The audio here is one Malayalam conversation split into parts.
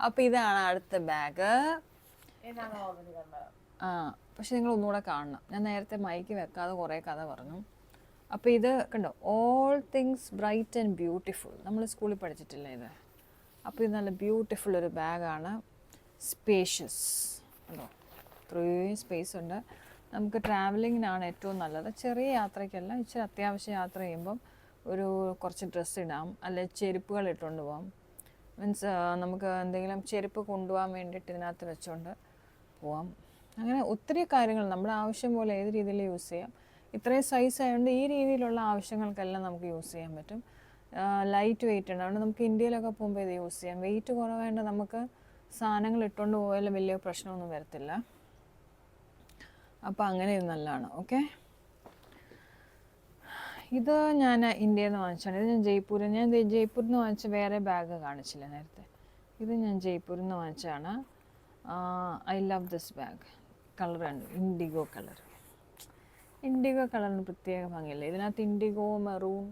അപ്പോൾ ഇതാണ് അടുത്ത ബാഗ്. ആ പക്ഷെ നിങ്ങൾ ഒന്നുകൂടെ കാണണം. ഞാൻ നേരത്തെ മൈക്ക് വെക്കാതെ കുറേ കഥ പറഞ്ഞു. അപ്പോൾ ഇത് കണ്ടോ, all things bright and beautiful. നമ്മൾ സ്കൂളിൽ പഠിച്ചിട്ടില്ല ഇത്. അപ്പോൾ ഇത് നല്ല ബ്യൂട്ടിഫുൾ ഒരു ബാഗാണ്. സ്പേഷ്യസ് കണ്ടോ, ഇത്രയും സ്പേസ് ഉണ്ട്. നമുക്ക് ട്രാവലിങ്ങിനാണ് ഏറ്റവും നല്ലത്. ചെറിയ യാത്രയ്ക്കല്ല, ഇച്ചിരി അത്യാവശ്യം യാത്ര ചെയ്യുമ്പം കുറച്ച് ഡ്രസ്സ് ഇടാം, അല്ലെ ചെരുപ്പുകൾ ഇട്ടുകൊണ്ട് പോകാം. മീൻസ് നമുക്ക് എന്തെങ്കിലും ചെരുപ്പ് കൊണ്ടുപോകാൻ വേണ്ടിയിട്ട് ഇതിനകത്ത് വെച്ചുകൊണ്ട് പോവാം. അങ്ങനെ ഒത്തിരി കാര്യങ്ങൾ നമ്മുടെ ആവശ്യം പോലെ ഏത് രീതിയിൽ യൂസ് ചെയ്യാം. ഇത്രയും സൈസ് ആയതുകൊണ്ട് ഈ രീതിയിലുള്ള ആവശ്യങ്ങൾക്കെല്ലാം നമുക്ക് യൂസ് ചെയ്യാൻ പറ്റും. ലൈറ്റ് വെയിറ്റ് ഉണ്ട്, അതുകൊണ്ട് നമുക്ക് ഇന്ത്യയിലൊക്കെ പോകുമ്പോൾ ഇത് യൂസ് ചെയ്യാം. വെയിറ്റ് കുറവായതുകൊണ്ട് നമുക്ക് സാധനങ്ങൾ ഇട്ടുകൊണ്ട് പോയാലും വലിയ പ്രശ്നമൊന്നും വരത്തില്ല. അപ്പോൾ അങ്ങനെ ഇത് നല്ലതാണ്. ഓക്കെ, ഇത് ഞാൻ ഇന്ത്യയിൽ നിന്ന് വാങ്ങിച്ചാണ്. ഇത് ഞാൻ ജയ്പൂരിൽ നിന്ന് വാങ്ങിച്ച വേറെ ബാഗ് കാണിച്ചില്ല നേരത്തെ. ഇത് ഞാൻ ജയ്പൂരിൽ നിന്ന് വാങ്ങിച്ചതാണ്. I love this bag. Colour ഉണ്ട്, ഇൻഡിഗോ കളർ. ഇൻഡിഗോ കളറിന് പ്രത്യേക ഭംഗിയില്ല. ഇതിനകത്ത് ഇൻഡിഗോ, മെറൂൺ,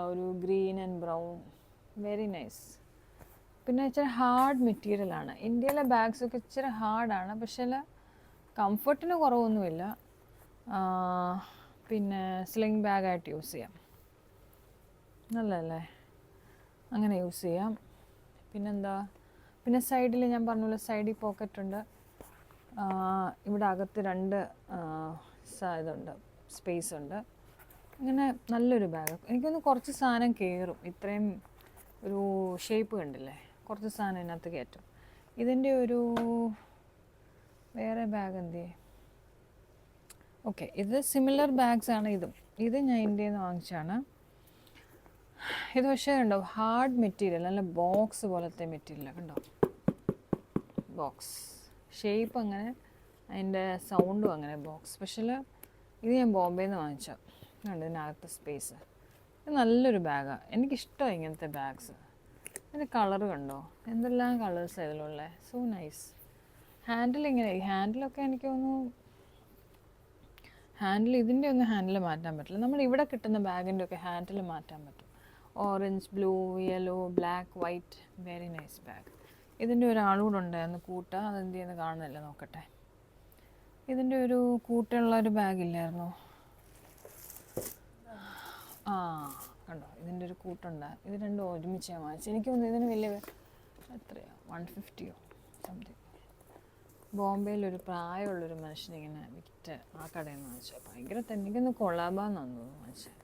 ഒരു green and brown, very nice. പിന്നെ ഇച്ചിരി ഹാർഡ് മെറ്റീരിയലാണ്. ഇന്ത്യയിലെ ബാഗ്സൊക്കെ ഇച്ചിരി ഹാർഡാണ്, പക്ഷേ കംഫർട്ടിന് കുറവൊന്നുമില്ല. പിന്നെ സ്ലിംഗ് ബാഗായിട്ട് യൂസ് ചെയ്യാം, നല്ലതല്ലേ? അങ്ങനെ യൂസ് ചെയ്യാം. പിന്നെന്താ, പിന്നെ സൈഡിൽ ഞാൻ പറഞ്ഞ സൈഡിൽ പോക്കറ്റുണ്ട്. ഇവിടെ അകത്ത് 2 ഇതുണ്ട്, സ്പേസ് ഉണ്ട്. അങ്ങനെ നല്ലൊരു ബാഗ്. എനിക്കൊന്ന് കുറച്ച് സാധനം കയറും. ഇത്രയും ഒരു ഷേപ്പ് കണ്ടില്ലേ, കുറച്ച് സാധനം ഇതിനകത്ത് കയറ്റും. ഇതിൻ്റെ വേറെ ബാഗ് എന്ത്? ഓക്കെ, ഇത് സിമിലർ ബാഗ്സാണ് ഇതും. ഇത് ഞാൻ ഇന്ത്യയിൽ നിന്ന് വാങ്ങിച്ചാണ്. ഇത് പക്ഷേ കണ്ടോ, ഹാർഡ് മെറ്റീരിയൽ, നല്ല ബോക്സ് പോലത്തെ മെറ്റീരിയലാണ്. കണ്ടോ, ബോക്സ് ഷേപ്പ് അങ്ങനെ, അതിൻ്റെ സൗണ്ടും അങ്ങനെ ബോക്സ്. പക്ഷേ ഇത് ഞാൻ ബോംബെയിൽ നിന്ന് വാങ്ങിച്ചോ. കണ്ടോ ഇതിനകത്ത് സ്പേസ്. ഇത് നല്ലൊരു ബാഗാണ്, എനിക്കിഷ്ടമാണ് ഇങ്ങനത്തെ ബാഗ്സ്. അതിൻ്റെ കളർ കണ്ടോ, എന്തെല്ലാം കളേഴ്സ് ഇതിലുള്ള, സോ നൈസ്. ഹാൻഡിൽ ഇങ്ങനെ, ഹാൻഡിലൊക്കെ എനിക്ക് തോന്നുന്നു ഇതിൻ്റെ ഒന്നും ഹാൻഡിൽ മാറ്റാൻ പറ്റില്ല. നമ്മൾ ഇവിടെ കിട്ടുന്ന ബാഗിൻ്റെ ഒക്കെ ഹാൻഡിൽ മാറ്റാൻ പറ്റും. Orange, blue, yellow, black, white, very nice bag. ഇതിൻ്റെ ഒരാളുകൂടെ ഉണ്ടായിരുന്നു കൂട്ട, അതെന്ത് ചെയ്യുന്നത് കാണുന്നില്ല, നോക്കട്ടെ. ഇതിൻ്റെ കൂട്ടുള്ളൊരു ബാഗില്ലായിരുന്നോ? കണ്ടോ, ഇതിൻ്റെ ഒരു കൂട്ടുണ്ട്. ഇത് രണ്ടും ഒരുമിച്ച് ഞാൻ വാങ്ങിച്ചു. എനിക്ക് തോന്നുന്നു ഇതിന് വലിയ എത്രയാണ്, 150 സംതിങ്. ബോംബെയിലൊരു പ്രായമുള്ളൊരു മനുഷ്യനിങ്ങനെ വിറ്റ് ആ കടയിൽ നിന്ന് വാങ്ങിച്ചു. ഭയങ്കര എനിക്കൊന്ന് കൊളാബാന്നാന്ന് തോന്നുന്നു വാങ്ങിച്ചത്.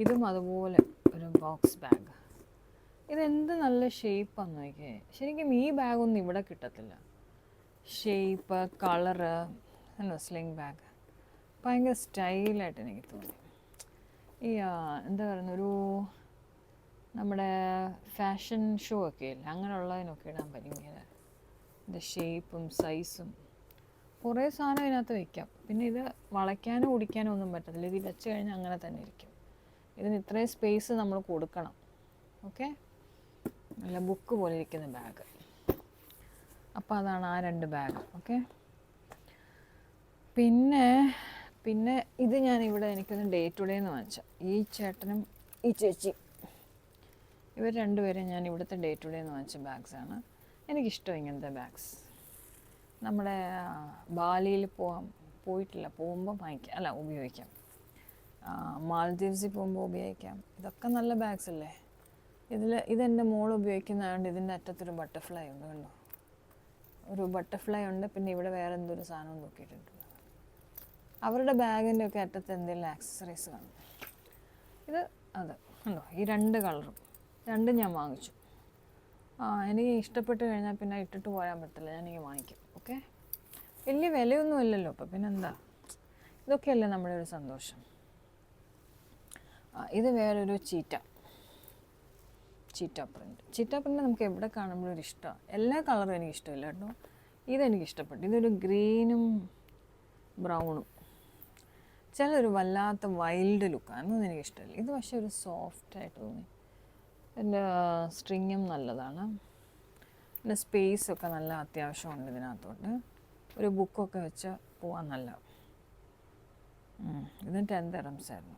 ഇതും അതുപോലെ ഒരു ബോക്സ് ബാഗ്. ഇതെന്ത് നല്ല ഷേപ്പാന്ന് നോക്കിയേ. ശരിക്കും ഈ ബാഗൊന്നും ഇവിടെ കിട്ടത്തില്ല. ഷേപ്പ്, കളറ്, സ്ലിംഗ് ബാഗ് ഭയങ്കര സ്റ്റൈലായിട്ട് എനിക്ക് തോന്നി. ഈ എന്താ പറയുന്ന നമ്മുടെ ഫാഷൻ ഷോ ഒക്കെ ഇല്ല, അങ്ങനെയുള്ളതിനൊക്കെ ഇടാൻ ഭയങ്കര ഇതിൻ്റെ ഷേപ്പും സൈസും. കുറേ സാധനം ഇതിനകത്ത് വയ്ക്കാം. പിന്നെ ഇത് വളയ്ക്കാനോ ഓടിക്കാനോ ഒന്നും പറ്റത്തില്ല. ഇത് വെച്ച് കഴിഞ്ഞാൽ അങ്ങനെ തന്നെ ഇരിക്കും. ഇതിന് ഇത്രയും സ്പേസ് നമ്മൾ കൊടുക്കണം. ഓക്കെ, നല്ല ബുക്ക് പോലെ ഇരിക്കുന്ന ബാഗ്. അപ്പോൾ അതാണ് ആ 2 ബാഗ്. ഓക്കെ, പിന്നെ ഇത് ഞാനിവിടെ എനിക്കൊന്ന് ഡേ ടു ഡേ എന്ന് വാങ്ങിച്ച. ഈ ചേട്ടനും ഈ ചേച്ചി, ഇവർ 2 പേരും ഞാൻ ഇവിടുത്തെ ഡേ ടു ഡേ എന്ന് വാങ്ങിച്ച ബാഗ്സാണ്. എനിക്കിഷ്ടം ഇങ്ങനത്തെ ബാഗ്സ്. നമ്മുടെ ബാലിയിൽ പോയിട്ടില്ല, പോകുമ്പോൾ ഉപയോഗിക്കാം. മാൽദീവ്സിൽ പോകുമ്പോൾ ഉപയോഗിക്കാം. ഇതൊക്കെ നല്ല ബാഗ്സ് അല്ലേ. ഇതെൻ്റെ മോൾ ഉപയോഗിക്കുന്നതുകൊണ്ട് ഇതിൻ്റെ അറ്റത്തൊരു ബട്ടർഫ്ലൈ ഉണ്ട്, കണ്ടോ, ഒരു ബട്ടർഫ്ലൈ ഉണ്ട്. പിന്നെ ഇവിടെ വേറെ എന്തൊരു സാധനം നോക്കിയിട്ടുണ്ട്. അവരുടെ ബാഗിൻ്റെ ഒക്കെ അറ്റത്ത് എന്തെങ്കിലും ആക്സസറീസ് കാണും. അത് കണ്ടോ, ഈ 2 കളറും 2 ഞാൻ വാങ്ങിച്ചു. എനിക്ക് ഇഷ്ടപ്പെട്ട് കഴിഞ്ഞാൽ പിന്നെ ഇട്ടിട്ട് പോരാൻ പറ്റില്ല, ഞാനിങ്ങനെ വാങ്ങിക്കും. ഓക്കെ, വലിയ വിലയൊന്നും ഇല്ലല്ലോ, അപ്പോൾ പിന്നെന്താ, ഇതൊക്കെയല്ലേ നമ്മുടെ ഒരു സന്തോഷം. ഇത് വേറൊരു ചീറ്റ പ്രിൻ്റ് നമുക്ക് എവിടെ കാണുമ്പോഴും ഒരു ഇഷ്ടമാണ്. എല്ലാ കളറും എനിക്ക് ഇഷ്ടമില്ല കേട്ടോ. ഇതെനിക്കിഷ്ടപ്പെട്ടു. ഇതൊരു ഗ്രീനും ബ്രൗണും, ചിലൊരു വല്ലാത്ത വൈൽഡ് ലുക്കാണ്, അതൊന്നും എനിക്കിഷ്ടമില്ല. ഇത് പക്ഷേ ഒരു സോഫ്റ്റായിട്ട് തോന്നി. ഇതിൻ്റെ സ്ട്രിങ്ങും നല്ലതാണ്. പിന്നെ സ്പേസൊക്കെ നല്ല അത്യാവശ്യമുണ്ട് ഇതിനകത്തോട്ട്. ഒരു ബുക്കൊക്കെ വെച്ച് പോകാൻ നല്ല. ഇതിന് 10 dirhams ആയിരുന്നു.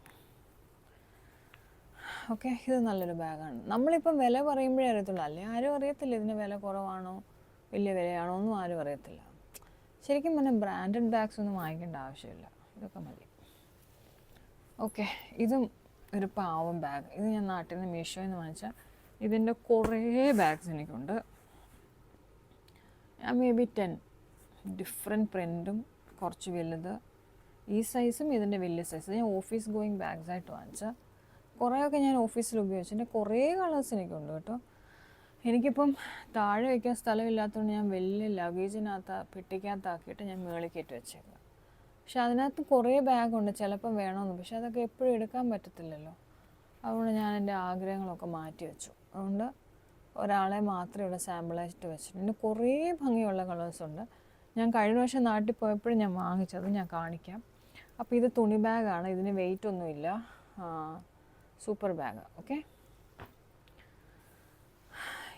ഓക്കെ, ഇത് നല്ലൊരു ബാഗാണ്. നമ്മളിപ്പം വില പറയുമ്പോഴേ അറിയത്തുള്ളൂ, അല്ലേ ആരും അറിയത്തില്ല ഇതിന് വില കുറവാണോ വലിയ വിലയാണോ ഒന്നും ആരും അറിയത്തില്ല. ശരിക്കും പറഞ്ഞാൽ ബ്രാൻഡഡ് ബാഗ്സ് ഒന്നും വാങ്ങിക്കേണ്ട ആവശ്യമില്ല, ഇതൊക്കെ മതി. ഓക്കെ, ഇതും ഒരു പാവം ബാഗ്. ഇത് ഞാൻ നാട്ടിൽ നിന്ന് മീഷോയിൽ നിന്ന് വാങ്ങിച്ചാൽ ഇതിൻ്റെ കുറേ ബാഗ്സ് എനിക്കുണ്ട്. മേ ബി 10 ഡിഫറെൻറ്റ് പ്രിൻറ്റും, കുറച്ച് വലുത്, ഈ സൈസും ഇതിൻ്റെ വലിയ സൈസ്. ഞാൻ ഓഫീസ് ഗോയിങ് ബാഗ്സായിട്ട് വാങ്ങിച്ചാൽ കുറേയൊക്കെ ഞാൻ ഓഫീസിൽ ഉപയോഗിച്ചു. എൻ്റെ കുറേ കളേഴ്സ് എനിക്കുണ്ട് കേട്ടോ. എനിക്കിപ്പം താഴെ വയ്ക്കാൻ സ്ഥലമില്ലാത്തതുകൊണ്ട് ഞാൻ വലിയ ലഗേജിനകത്ത് പെട്ടിക്കകത്താക്കിയിട്ട് ഞാൻ മുകളിൽ കയറ്റി വെച്ചേക്കുക. പക്ഷെ അതിനകത്ത് കുറേ ബാഗുണ്ട്, ചിലപ്പം വേണമെന്ന്. പക്ഷെ അതൊക്കെ എപ്പോഴും എടുക്കാൻ പറ്റത്തില്ലല്ലോ. അതുകൊണ്ട് ഞാൻ എൻ്റെ ആഗ്രഹങ്ങളൊക്കെ മാറ്റി വെച്ചു. അതുകൊണ്ട് ഒരാളെ മാത്രമേ ഇവിടെ സാമ്പിളായിട്ട് വെച്ചിട്ടുണ്ട്. പിന്നെ കുറേ ഭംഗിയുള്ള കളേഴ്സുണ്ട്. ഞാൻ കഴിഞ്ഞ വർഷം നാട്ടിൽ പോയപ്പോഴും ഞാൻ വാങ്ങിച്ചത് ഞാൻ കാണിക്കാം. അപ്പോൾ ഇത് തുണി ബാഗാണ്, ഇതിന് വെയിറ്റ് ഒന്നുമില്ല, സൂപ്പർ ബാഗ്. ഓക്കെ,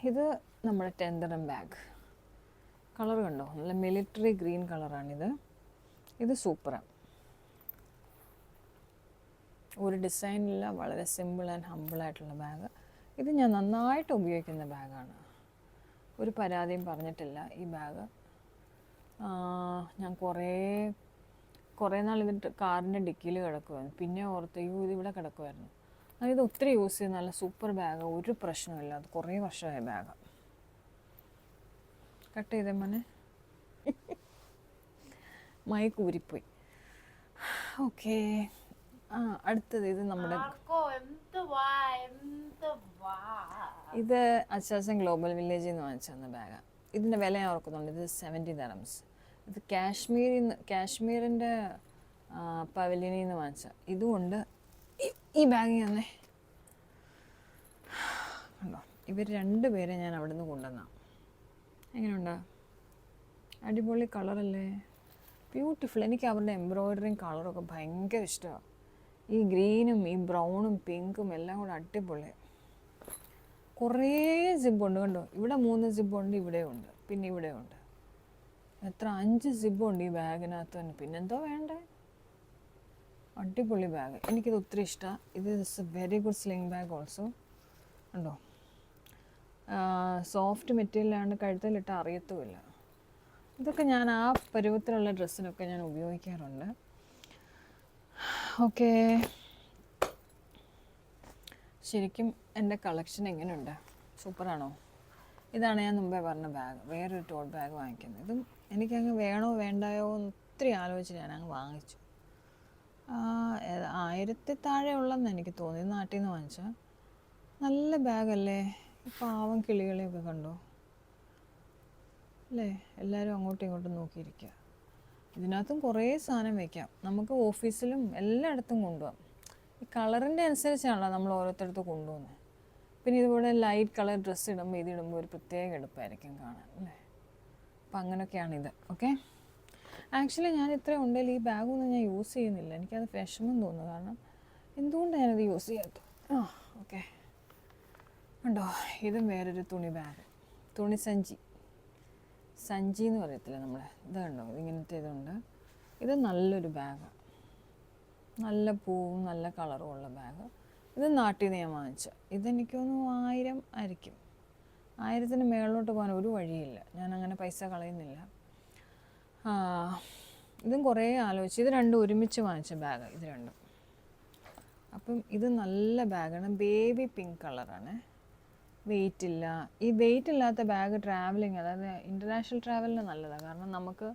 ഇത് നമ്മുടെ ടെൻഡറം ബാഗ്. കളർ കണ്ടോ, നല്ല മിലിറ്ററി ഗ്രീൻ കളറാണിത്. ഇത് സൂപ്പറാണ്, ഒരു ഡിസൈനില്ല, വളരെ സിമ്പിൾ ആൻഡ് ഹമ്പിളായിട്ടുള്ള ബാഗ്. ഇത് ഞാൻ നന്നായിട്ട് ഉപയോഗിക്കുന്ന ബാഗാണ്, ഒരു പരാതിയും പറഞ്ഞിട്ടില്ല ഈ ബാഗ്. ഞാൻ കുറേ നാൾ ഇതിട്ട് കാറിൻ്റെ ഡിക്കിയിൽ കിടക്കുമായിരുന്നു. പിന്നെ ഓർത്ത് ഇതിവിടെ കിടക്കുമായിരുന്നു. ഇത് ഒത്തിരി യൂസ് ചെയ്ത് നല്ല സൂപ്പർ ബാഗ്, ഒരു പ്രശ്നമില്ല. അത് കുറേ വർഷമായ ബാഗാണ്. കട്ട് ചെയ്തേ മോനെ, മൈക്ക് ഊരിപ്പോയി. ഓക്കെ, അടുത്തത് ഇത് നമ്മുടെ ഇത് അച്ചാസൻ ഗ്ലോബൽ വില്ലേജിൽ നിന്ന് വാങ്ങിച്ചു തന്ന ബാഗാണ്. ഇതിൻ്റെ വില ഞാൻ ഓർക്കുന്നുണ്ട്, ഇത് 70 dirhams. ഇത് കാശ്മീരിൻ്റെ പവലിയനിൽ നിന്ന് വാങ്ങിച്ച. ഇതുകൊണ്ട് ഈ ബാഗ് തന്നെ കണ്ടോ, ഇവർ 2 പേരെ ഞാൻ അവിടെ നിന്ന് കൊണ്ടുവന്ന. എങ്ങനെയുണ്ടാ, അടിപൊളി കളറല്ലേ, ബ്യൂട്ടിഫുൾ. എനിക്ക് അവരുടെ എംബ്രോയ്ഡറിയും കളറൊക്കെ ഭയങ്കര ഇഷ്ടമാണ്. ഈ ഗ്രീനും ഈ ബ്രൗണും പിങ്കും എല്ലാം കൂടെ അടിപൊളി. കുറേ സിബുണ്ട് കണ്ടോ, ഇവിടെ 3 സിബുണ്ട്, ഇവിടെയുണ്ട്, പിന്നെ ഇവിടെയുണ്ട്. എത്ര 5 സിബുണ്ട് ഈ ബാഗിനകത്ത് തന്നെ. പിന്നെന്തോ വേണ്ടേ, അടിപൊളി ബാഗ്. എനിക്കിത് ഒത്തിരി ഇഷ്ടമാണ്. ഇത് is A very good sling bag also. ഉണ്ടോ, സോഫ്റ്റ് മെറ്റീരിയലാണ്, കഴുത്തിലിട്ട് അറിയത്തുമില്ല. ഇതൊക്കെ ഞാൻ ആ പരുവത്തിലുള്ള ഡ്രസ്സിനൊക്കെ ഞാൻ ഉപയോഗിക്കാറുണ്ട്. ഓക്കെ, ശരിക്കും എൻ്റെ കളക്ഷൻ എങ്ങനെയുണ്ട്, സൂപ്പറാണോ? ഇതാണ് ഞാൻ മുമ്പേ പറഞ്ഞ ബാഗ്, വേറൊരു ടോട്ട് ബാഗ് വാങ്ങിക്കുന്നത്. ഇതും എനിക്കങ്ങ് വേണോ വേണ്ടായോ എന്ന് ഒത്തിരി ആലോചിച്ച് ഞാനങ്ങ് വാങ്ങിച്ചു. 1000 താഴെ ഉള്ളതെന്ന് എനിക്ക് തോന്നി. നാട്ടിൽ നിന്ന് വാങ്ങിച്ചാൽ നല്ല ബാഗല്ലേ. പാവം കിളികളെയൊക്കെ കണ്ടോ അല്ലേ, എല്ലാവരും അങ്ങോട്ടും ഇങ്ങോട്ടും നോക്കിയിരിക്കുക. ഇതിനകത്തും കുറേ സാധനം വയ്ക്കാം, നമുക്ക് ഓഫീസിലും എല്ലായിടത്തും കൊണ്ടുപോകാം. ഈ കളറിൻ്റെ അനുസരിച്ചാണല്ലോ നമ്മൾ ഓരോരുത്തരത്ത് കൊണ്ടുപോകുന്നത്. പിന്നെ ഇതുപോലെ ലൈറ്റ് കളർ ഡ്രസ്സ് ഇടുമ്പോൾ ഇതിടുമ്പോൾ ഒരു പ്രത്യേക എടുപ്പായിരിക്കും കാണാൻ അല്ലേ. അപ്പം അങ്ങനെയൊക്കെയാണിത്. ഓക്കെ, ആക്ച്വലി ഞാൻ ഇത്രയും ഉണ്ടെങ്കിൽ ഈ ബാഗൊന്നും ഞാൻ യൂസ് ചെയ്യുന്നില്ല. എനിക്കത് വിഷമം തോന്നുന്നു, കാരണം എന്തുകൊണ്ടാണ് ഞാനത് യൂസ് ചെയ്യാത്തത്. ഓക്കെ, ഉണ്ടോ, ഇതും വേറൊരു തുണി ബാഗ്, തുണി സഞ്ചി എന്ന് പറയത്തില്ല നമ്മൾ. ഇത് കണ്ടോ, ഇങ്ങനത്തെ ഇതുണ്ട്. ഇത് നല്ലൊരു ബാഗാണ്, നല്ല പൂവും നല്ല കളറും ഉള്ള ബാഗ്. ഇത് നാട്ടിൽ നിന്ന് ഞാൻ വാങ്ങിച്ച. ഇതെനിക്ക് തോന്നുന്നു 1000 ആയിരിക്കും. 1000-ന് മേളിലോട്ട് പോകാൻ ഒരു വഴിയില്ല, ഞാൻ അങ്ങനെ പൈസ കളയുന്നില്ല. ഇതും കുറേ ആലോചിച്ച്. ഇത് 2 ഒരുമിച്ച് വാങ്ങിച്ച ബാഗ്, ഇത് 2. അപ്പം ഇത് നല്ല ബാഗാണ്, ബേബി പിങ്ക് കളറാണ്, വെയിറ്റ് ഇല്ല. ഈ വെയിറ്റ് ഇല്ലാത്ത ബാഗ് ട്രാവലിങ്, അതായത് ഇൻ്റർനാഷണൽ ട്രാവലിന് നല്ലതാണ്. കാരണം നമുക്ക്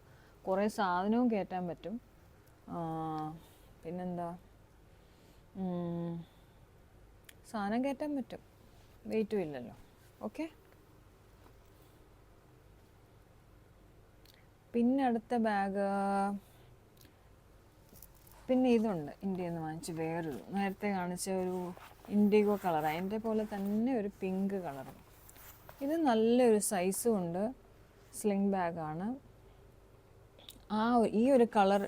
കുറേ സാധനവും കയറ്റാൻ പറ്റും, പിന്നെന്താ സാധനം കയറ്റാൻ പറ്റും, വെയിറ്റും ഇല്ലല്ലോ. ഓക്കെ, പിന്നെ അടുത്ത ബാഗ്, പിന്നെ ഇതുണ്ട് ഇന്ത്യയിൽ നിന്ന് വാങ്ങിച്ച് വേറൊരു, നേരത്തെ കാണിച്ച ഒരു ഇൻഡിഗോ കളർ, അതിൻ്റെ പോലെ തന്നെ ഒരു പിങ്ക് കളറും. ഇത് നല്ലൊരു സൈസും ഉണ്ട്, സ്ലിംഗ് ബാഗാണ്. ഈ ഒരു കളർ,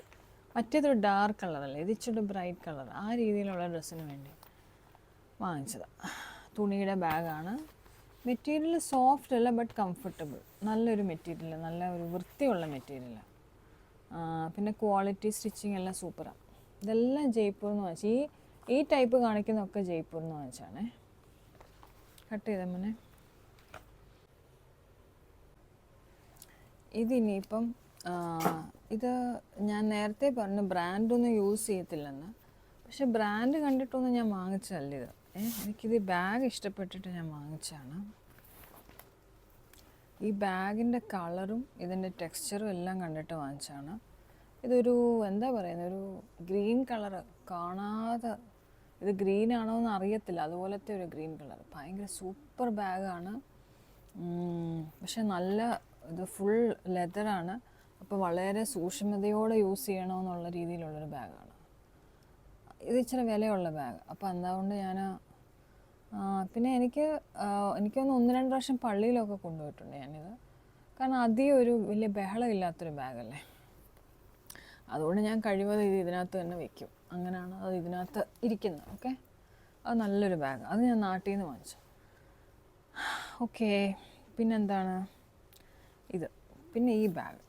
മറ്റേതൊരു ഡാർക്ക് കളറല്ലേ, ഇത് ഇച്ചിരി ബ്രൈറ്റ് കളർ, ആ രീതിയിലുള്ള ഡ്രസ്സിന് വേണ്ടി വാങ്ങിച്ചതാണ്. തുണിയുടെ ബാഗാണ്. മെറ്റീരിയൽ സോഫ്റ്റ് അല്ല, ബട്ട് കംഫർട്ടബിൾ. നല്ലൊരു മെറ്റീരിയൽ, നല്ല ഒരു വൃത്തിയുള്ള മെറ്റീരിയലാണ്. പിന്നെ ക്വാളിറ്റി സ്റ്റിച്ചിങ് എല്ലാം സൂപ്പറാണ്. ഇതെല്ലാം ജയ്പൂർ എന്ന് വാങ്ങിച്ചു. ഈ ഈ ടൈപ്പ് കാണിക്കുന്നതൊക്കെ ജയ്പൂരിൽ നിന്ന് വാങ്ങിച്ചാണേ. കട്ട് ചെയ്ത മോനെ. ഇതിനിയിപ്പം ഇത് ഞാൻ നേരത്തെ പറഞ്ഞു ബ്രാൻഡൊന്നും യൂസ് ചെയ്യത്തില്ലെന്ന്. പക്ഷെ ബ്രാൻഡ് കണ്ടിട്ടൊന്നും ഞാൻ വാങ്ങിച്ചതല്ല ഇത്. എനിക്കിത് ബാഗ് ഇഷ്ടപ്പെട്ടിട്ട് ഞാൻ വാങ്ങിച്ചതാണ്. ഈ ബാഗിൻ്റെ കളറും ഇതിൻ്റെ ടെക്സ്ചറും എല്ലാം കണ്ടിട്ട് വാങ്ങിച്ചതാണ്. ഇതൊരു എന്താ പറയുന്നത്, ഒരു ഗ്രീൻ കളറ് കാണാതെ, ഇത് ഗ്രീൻ ആണോ എന്ന് അറിയത്തില്ല, അതുപോലത്തെ ഒരു ഗ്രീൻ കളർ. ഭയങ്കര സൂപ്പർ ബാഗാണ്. പക്ഷെ നല്ല ഇത് ഫുൾ ലെതറാണ്. അപ്പോൾ വളരെ സൂക്ഷ്മതയോടെ യൂസ് ചെയ്യണമെന്നുള്ള രീതിയിലുള്ളൊരു ബാഗാണ്. ഇത് ഇച്ചിരി വിലയുള്ള ബാഗ്. അപ്പോൾ അതുകൊണ്ട് ഞാൻ പിന്നെ എനിക്കൊന്ന് 1-2 പ്രാവശ്യം പള്ളിയിലൊക്കെ കൊണ്ടുപോയിട്ടുണ്ട് ഞാനിത്. കാരണം അധികം ഒരു വലിയ ബഹളമില്ലാത്തൊരു ബാഗല്ലേ. അതുകൊണ്ട് ഞാൻ കഴിവതും ഇത് ഇതിനകത്ത് തന്നെ വയ്ക്കും. അങ്ങനെയാണ് അത് ഇതിനകത്ത് ഇരിക്കുന്നത്. ഓക്കെ, അത് നല്ലൊരു ബാഗ്. അത് ഞാൻ നാട്ടിൽ നിന്ന് വാങ്ങിച്ചു. ഓക്കെ, പിന്നെന്താണ് ഇത്. പിന്നെ ഈ ബാഗ്,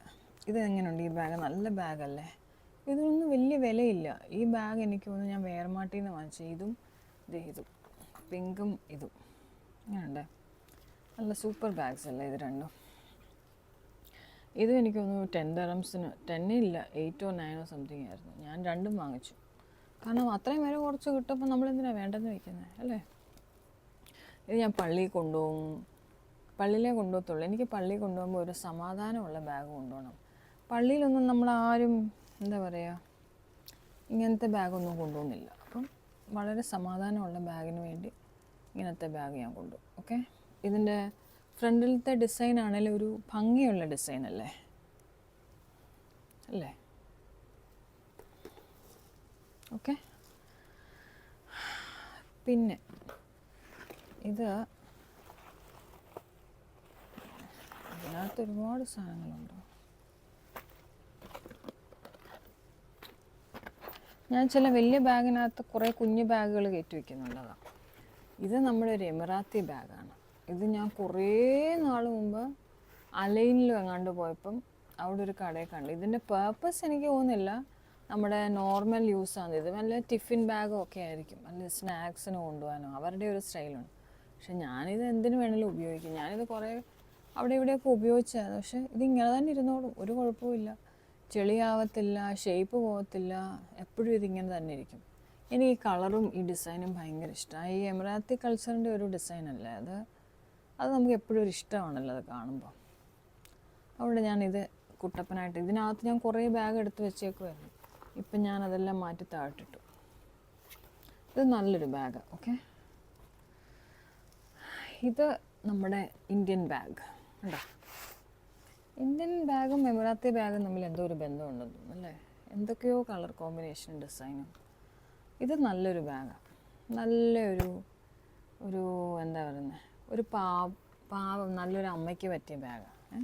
ഇത് എങ്ങനെയുണ്ട് ഈ ബാഗ്? നല്ല ബാഗല്ലേ. ഇതിനൊന്നും വലിയ വിലയില്ല. ഈ ബാഗ് എനിക്ക് തോന്നുന്നു ഞാൻ വേർമാട്ടിൽ നിന്ന് വാങ്ങിച്ചു. ഇതും ഇതും പിങ്കും ഇതും ഇങ്ങനെയുണ്ട്. നല്ല സൂപ്പർ ബാഗ്സ് അല്ലേ ഇത് രണ്ടും. ഇത് എനിക്ക് തോന്നുന്നു 10 dirhamsന് 10 ഇല്ല 8 or 9 സംതിങ് ആയിരുന്നു. ഞാൻ രണ്ടും വാങ്ങിച്ചു. കാരണം അത്രയും വില കുറച്ച് കിട്ടുമ്പോൾ നമ്മളെന്തിനാണ് വേണ്ടെന്ന് വയ്ക്കുന്നത് അല്ലേ. ഇത് ഞാൻ പള്ളിയിൽ കൊണ്ടുപോകും. പള്ളിയിലേ കൊണ്ടുപോകത്തുള്ളൂ. എനിക്ക് പള്ളിയിൽ കൊണ്ടുപോകുമ്പോൾ ഒരു സമാധാനമുള്ള ബാഗ് കൊണ്ടുപോകണം. പള്ളിയിലൊന്നും നമ്മളാരും എന്താ പറയുക ഇങ്ങനത്തെ ബാഗൊന്നും കൊണ്ടുപോകുന്നില്ല. അപ്പം വളരെ സമാധാനമുള്ള ബാഗിന് വേണ്ടി ഇങ്ങനത്തെ ബാഗ് ഞാൻ കൊണ്ടുപോകും. ഓക്കെ, ഇതിൻ്റെ ഫ്രണ്ടിലത്തെ ഡിസൈൻ ആണെങ്കിലും ഒരു ഭംഗിയുള്ള ഡിസൈൻ അല്ലേ. ഓക്കെ, പിന്നെ ഇതിനകത്ത് ഒരുപാട് സാധനങ്ങളുണ്ട്. ഞാൻ ചില വലിയ ബാഗിനകത്ത് കുറേ കുഞ്ഞു ബാഗുകൾ കയറ്റി വയ്ക്കുന്നുള്ളതാണ്. ഇത് നമ്മുടെ ഒരു എമിറാത്തി ബാഗാണ്. ഇത് ഞാൻ കുറേ നാൾ മുമ്പ് അലൈനിലും എങ്ങാണ്ട് പോയപ്പം അവിടെ ഒരു കടയിൽ കണ്ടു. ഇതിൻ്റെ പേർപ്പസ് എനിക്ക് തോന്നുന്നില്ല നമ്മുടെ നോർമൽ യൂസാണ്. ഇത് വല്ല ടിഫിൻ ബാഗോ ഒക്കെ ആയിരിക്കും, അല്ലെങ്കിൽ സ്നാക്സിന് കൊണ്ടുപോകാനോ അവരുടെ ഒരു സ്റ്റൈലുണ്ട്. പക്ഷെ ഞാനിത് എന്തിനു വേണമെങ്കിലും ഉപയോഗിക്കും. ഞാനിത് കുറേ അവിടെ ഇവിടെയൊക്കെ ഉപയോഗിച്ചതാണ്. പക്ഷേ ഇതിങ്ങനെ തന്നെ ഇരുന്നോളും, ഒരു കുഴപ്പമില്ല. ചെളിയാവത്തില്ല, ഷേപ്പ് പോകത്തില്ല, എപ്പോഴും ഇതിങ്ങനെ തന്നെ ഇരിക്കും. എനിക്ക് ഈ കളറും ഈ ഡിസൈനും ഭയങ്കര ഇഷ്ടമാണ്. ഈ എമിറാത്തി കൾച്ചറിൻ്റെ ഒരു ഡിസൈനല്ലേ അത് നമുക്ക് എപ്പോഴും ഒരു ഇഷ്ടമാണല്ലോ അത് കാണുമ്പോൾ. അതുകൊണ്ട് ഞാനിത് കുട്ടപ്പനായിട്ട് ഇതിനകത്ത് ഞാൻ കുറേ ബാഗ് എടുത്ത് വെച്ചേക്കുമായിരുന്നു. ഇപ്പം ഞാനതെല്ലാം മാറ്റി താഴ്ത്തിട്ടു. ഇത് നല്ലൊരു ബാഗ്. ഓക്കെ, ഇത് നമ്മുടെ ഇന്ത്യൻ ബാഗ് ഉണ്ടോ. ഇന്ത്യൻ ബാഗും എമിറാത്തി ബാഗും തമ്മിൽ എന്തോ ഒരു ബന്ധമുണ്ടെന്ന് തോന്നുന്നു അല്ലേ. എന്തൊക്കെയോ കളർ കോമ്പിനേഷനും ഡിസൈനും. ഇത് നല്ലൊരു ബാഗാണ്. നല്ലൊരു എന്താ പറയുന്നത്, ഒരു പാവം നല്ലൊരു അമ്മയ്ക്ക് പറ്റിയ ബാഗാണ്.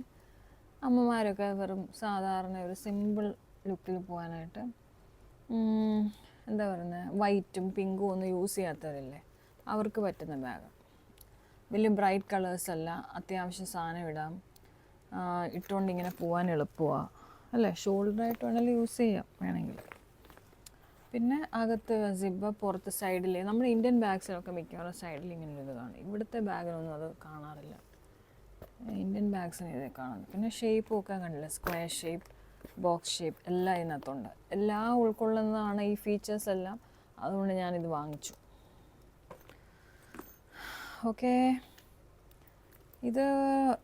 അമ്മമാരൊക്കെ വെറും സാധാരണ ഒരു സിമ്പിൾ ലുക്കിൽ പോകാനായിട്ട് എന്താ പറയുന്നത്, വൈറ്റും പിങ്കും ഒന്നും യൂസ് ചെയ്യാത്തവരല്ലേ, അവർക്ക് പറ്റുന്ന ബാഗ്. വലിയ ബ്രൈറ്റ് കളേഴ്സല്ല, അത്യാവശ്യം സാധനം ഇടാം, ഇട്ടുകൊണ്ട് ഇങ്ങനെ പോകാൻ എളുപ്പമാണ് അല്ലേ. ഷോൾഡറായിട്ട് വേണമെങ്കിൽ യൂസ് ചെയ്യാം വേണമെങ്കിൽ. പിന്നെ അകത്ത് സിബ്ബ്, പുറത്ത് സൈഡിൽ നമ്മുടെ ഇന്ത്യൻ ബാഗ്സിനൊക്കെ മിക്കവാറും സൈഡിൽ ഇങ്ങനെ ഒരു ഇത് കാണും. ഇവിടുത്തെ ബാഗിനൊന്നും അത് കാണാറില്ല. ഇന്ത്യൻ ബാഗ്സിന് ഇതേ കാണുന്നു. പിന്നെ ഷേപ്പും ഒക്കെ കണ്ടില്ല, സ്ക്വയർ ഷേപ്പ്, ബോക്സ് ഷേപ്പ് എല്ലാം ഇതിനകത്തുണ്ട്. എല്ലാം ഉൾക്കൊള്ളുന്നതാണ് ഈ ഫീച്ചേഴ്സ് എല്ലാം. അതുകൊണ്ട് ഞാനിത് വാങ്ങിച്ചു. ഓക്കെ,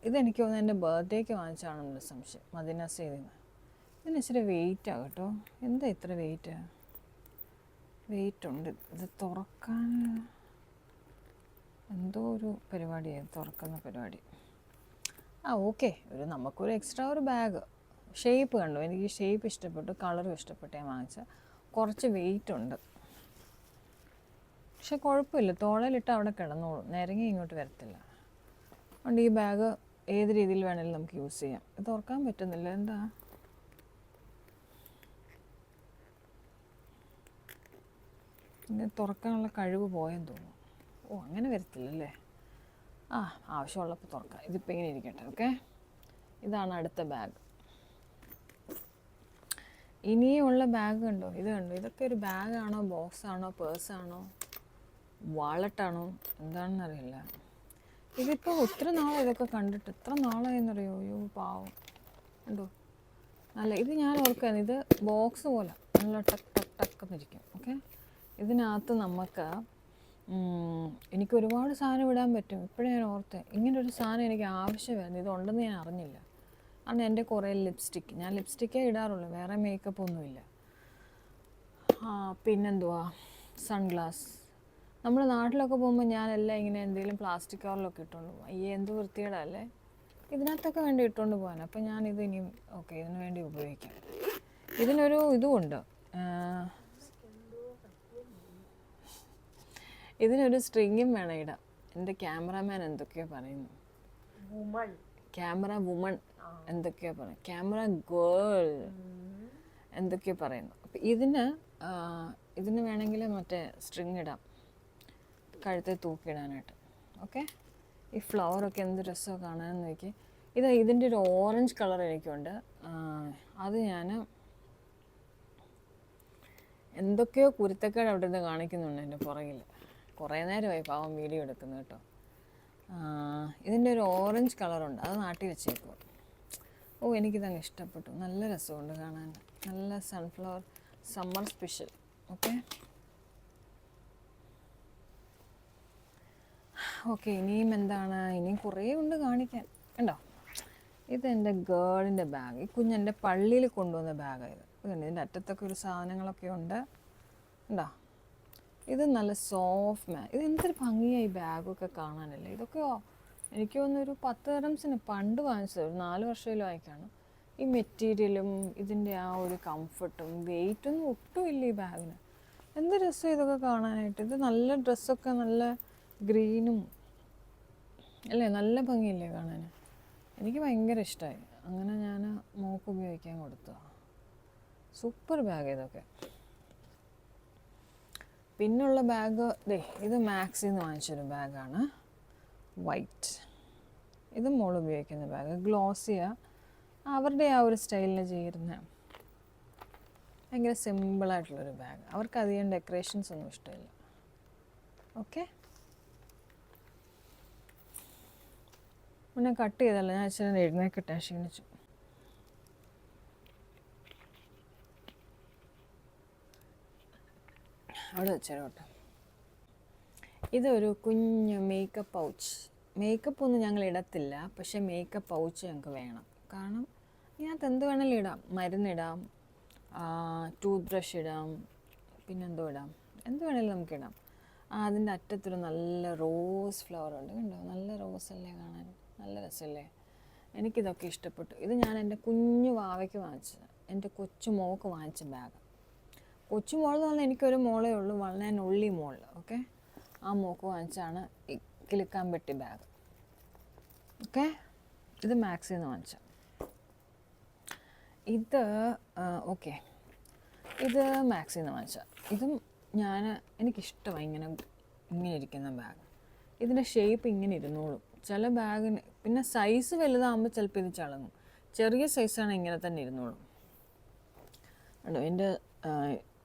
ഇതെനിക്ക് തോന്നുന്നു എൻ്റെ ബർത്ത്ഡേക്ക് വാങ്ങിച്ചാണെന്നൊരു സംശയം. മദീന സീദിന്. ഇതിന് ഇച്ചിരി വെയിറ്റാണ് കേട്ടോ. എന്താ ഇത്ര വെയിറ്റ് ഉണ്ട്. ഇത് തുറക്കാൻ എന്തോ ഒരു പരിപാടിയായി, തുറക്കുന്ന പരിപാടി. ഓക്കെ, നമുക്കൊരു എക്സ്ട്രാ ഒരു ബാഗ്. ഷേപ്പ് കണ്ടു, എനിക്ക് ഷേപ്പ് ഇഷ്ടപ്പെട്ടു, കളറും ഇഷ്ടപ്പെട്ടു. ഞാൻ വാങ്ങിച്ച കുറച്ച് വെയിറ്റ് ഉണ്ട്. പക്ഷെ കുഴപ്പമില്ല, തോളയിലിട്ട് അവിടെ കിടന്നോളും, നിരങ്ങി ഇങ്ങോട്ട് വരത്തില്ല. അതുകൊണ്ട് ഈ ബാഗ് ഏത് രീതിയിൽ വേണമെങ്കിലും നമുക്ക് യൂസ് ചെയ്യാം. ഇത് തുറക്കാൻ പറ്റുന്നില്ല, എന്താ പിന്നെ തുറക്കാനുള്ള കഴിവ് പോയെന്ന് തോന്നുന്നു. അങ്ങനെ വരത്തില്ലല്ലേ. ആവശ്യമുള്ളപ്പോൾ തുറക്കാം. ഇതിപ്പോൾ ഇങ്ങനെ ഇരിക്കട്ടെ. ഓക്കെ, ഇതാണ് അടുത്ത ബാഗ്. ഇനിയുള്ള ബാഗ് കണ്ടോ, ഇത് കണ്ടോ, ഇതൊക്കെ ഒരു ബാഗാണോ ബോക്സാണോ പേഴ്സാണോ വാളറ്റാണോ എന്താണെന്ന് അറിയില്ല. ഇതിപ്പോൾ ഒത്തിരി നാളെ ഇതൊക്കെ കണ്ടിട്ട്, എത്ര നാളായെന്നറിയോ. അയ്യോ പാവം കണ്ടോ, നല്ല. ഇത് ഞാൻ ഓർക്കാൻ, ഇത് ബോക്സ് പോലെ നല്ല ടക്ക് ടക്ക് ടക്ക് എന്നിരിക്കും. ഓക്കെ, ഇതിനകത്ത് നമുക്ക് എനിക്ക് ഒരുപാട് സാധനം ഇടാൻ പറ്റും. ഇപ്പോഴേ ഞാൻ ഓർത്തെ ഇങ്ങനൊരു സാധനം എനിക്ക് ആവശ്യമായിരുന്നു, ഇതുണ്ടെന്ന് ഞാൻ അറിഞ്ഞില്ല. കാരണം എൻ്റെ കുറേ ലിപ്സ്റ്റിക്ക്, ഞാൻ ലിപ്സ്റ്റിക്കേ ഇടാറുള്ളൂ, വേറെ മേക്കപ്പ് ഒന്നുമില്ല. പിന്നെന്തുവാ, സൺഗ്ലാസ്. നമ്മൾ നാട്ടിലൊക്കെ പോകുമ്പോൾ ഞാനെല്ലാം ഇങ്ങനെ എന്തെങ്കിലും പ്ലാസ്റ്റിക് കവറിലൊക്കെ ഇട്ടുകൊണ്ട് പോകും. എന്ത് വൃത്തികേടല്ലേ, ഇതിനകത്തൊക്കെ വേണ്ടി ഇട്ടുകൊണ്ട് പോകാൻ. അപ്പം ഞാനിത് ഇനിയും ഓക്കെ ഇതിനു വേണ്ടി ഉപയോഗിക്കാം. ഇതിനൊരു ഇതുമുണ്ട്, ഇതിനൊരു സ്ട്രിങ്ങും വേണം ഇടാം. എൻ്റെ ക്യാമറാമാൻ എന്തൊക്കെയോ പറയുന്നു, ക്യാമറ വുമൺ എന്തൊക്കെയോ പറയും, ക്യാമറ ഗേൾ എന്തൊക്കെയോ പറയുന്നു. അപ്പം ഇതിന് വേണമെങ്കിൽ മറ്റേ സ്ട്രിങ് ഇടാം, കഴുത്തെ തൂക്കിയിടാനായിട്ട്. ഓക്കെ, ഈ ഫ്ലവറൊക്കെ എന്ത് രസമോ കാണാനെന്ന് നോക്കി. ഇതിൻ്റെ ഒരു ഓറഞ്ച് കളർ എനിക്കുണ്ട്. അത് ഞാൻ എന്തൊക്കെയോ കുരുത്തക്കേട് അവിടെ നിന്ന് കാണിക്കുന്നുണ്ട് എൻ്റെ പുറകിൽ. കുറേ നേരമായി പാവം വീഡിയോ എടുക്കുന്നു കേട്ടോ. ഇതിൻ്റെ ഒരു ഓറഞ്ച് കളറുണ്ട്, അത് നാട്ടി വെച്ചേക്കും. എനിക്കിതങ്ങ് ഇഷ്ടപ്പെട്ടു, നല്ല രസമുണ്ട് കാണാൻ, നല്ല സൺഫ്ലവർ സമ്മർ സ്പെഷ്യൽ. ഓക്കെ ഇനിയും എന്താണ്, ഇനിയും കുറേ ഉണ്ട് കാണിക്കാൻ. കണ്ടോ, ഇതെൻ്റെ ഗേളിൻ്റെ ബാഗ്, ഈ കുഞ്ഞെൻ്റെ പള്ളിയിൽ കൊണ്ടുവന്ന ബാഗായത്. ഇതുണ്ട്, ഇതിൻ്റെ അറ്റത്തൊക്കെ ഒരു സാധനങ്ങളൊക്കെ ഉണ്ട്. കണ്ടോ, ഇത് നല്ല സോഫ്റ്റ് ഇത് എന്തൊരു ഭംഗിയായി ബാഗൊക്കെ കാണാനല്ലേ. ഇതൊക്കെയോ എനിക്ക് തോന്നുന്നൊരു 10 dirhamsന് പണ്ട് വാങ്ങിച്ചത്, ഒരു 4 വർഷമെങ്കിലും ആയിക്കാണ്. ഈ മെറ്റീരിയലും ഇതിൻ്റെ ആ ഒരു കംഫർട്ടും വെയിറ്റൊന്നും ഒട്ടും ഇല്ല ഈ ബാഗിന്. എന്ത് രസം ഇതൊക്കെ കാണാനായിട്ട്. ഇത് നല്ല ഡ്രസ്സൊക്കെ നല്ല ഗ്രീനും അല്ലേ, നല്ല ഭംഗിയില്ലേ കാണാൻ. എനിക്ക് ഭയങ്കര ഇഷ്ടമായി. അങ്ങനെ ഞാൻ മോക്ക് ഉപയോഗിക്കാൻ കൊടുത്തതാണ്. സൂപ്പർ ബാഗ് ഇതൊക്കെ. പിന്നുള്ള ബാഗ് ഇത് മാക്സിൽ നിന്ന് വാങ്ങിച്ചൊരു ബാഗാണ്, വൈറ്റ്. ഇത് മോൾ ഉപയോഗിക്കുന്ന ബാഗ്, ഗ്ലോസിയാണ്, അവരുടെ ആ ഒരു സ്റ്റൈലിന് ചേരുന്ന ഭയങ്കര സിമ്പിളായിട്ടുള്ളൊരു ബാഗ്. അവർക്ക് അധികം ഡെക്കറേഷൻസ് ഒന്നും ഇഷ്ടമില്ല. ഓക്കെ, മുന്നേ കട്ട് ചെയ്തല്ല, ഞാൻ ഇച്ചിരി എഴുന്നേക്കിട്ടെ, ക്ഷീണിച്ചു. അവിടെ വെച്ചേരോട്ടെ. ഇതൊരു കുഞ്ഞു മേക്കപ്പ് പൗച്ച്. മേക്കപ്പ് ഒന്നും ഞങ്ങൾ ഇടത്തില്ല, പക്ഷേ മേക്കപ്പ് പൗച്ച് ഞങ്ങൾക്ക് വേണം. കാരണം ഇതിനകത്ത് എന്ത് വേണമെങ്കിലും ഇടാം, മരുന്നിടാം, ടൂത്ത് ബ്രഷ് ഇടാം, പിന്നെന്തോ ഇടാം, എന്ത് വേണമെങ്കിലും നമുക്കിടാം. അതിൻ്റെ അറ്റത്തൊരു നല്ല റോസ് ഫ്ലവർ ഉണ്ട്, കണ്ടോ, നല്ല റോസ് അല്ലേ കാണാൻ, നല്ല രസമല്ലേ. എനിക്കിതൊക്കെ ഇഷ്ടപ്പെട്ടു. ഇത് ഞാൻ എൻ്റെ കുഞ്ഞു വാവയ്ക്ക് വാങ്ങിച്ചത്, എൻ്റെ കൊച്ചു മോൾക്ക് വാങ്ങിച്ച ബാഗ്. കൊച്ചു മോൾ എന്ന് പറഞ്ഞാൽ എനിക്കൊരു മോളേ ഉള്ളൂ, വളരെ ഉള്ളി മോൾ. ഓക്കെ, ആ മോൾക്ക് വാങ്ങിച്ചാണ് ഈ കിലുക്കാൻ പെട്ടി ബാഗ്. ഓക്കെ, ഇത് മാക്സിൽ നിന്ന് വാങ്ങിച്ച. ഇത് ഇത് മാക്സിൽ നിന്ന് വാങ്ങിച്ച. ഇതും എനിക്കിഷ്ടമായി ഇങ്ങനെ ഇരിക്കുന്ന ബാഗ്. ഇതിൻ്റെ ഷേപ്പ് ഇങ്ങനെ ഇരുന്നോളും. ചില ബാഗിന് പിന്നെ സൈസ് വലുതാകുമ്പോൾ ചിലപ്പോൾ ഇത് ചളങ്ങും, ചെറിയ സൈസാണ് ഇങ്ങനെ തന്നെ ഇരുന്നോളും. കണ്ടോ, എൻ്റെ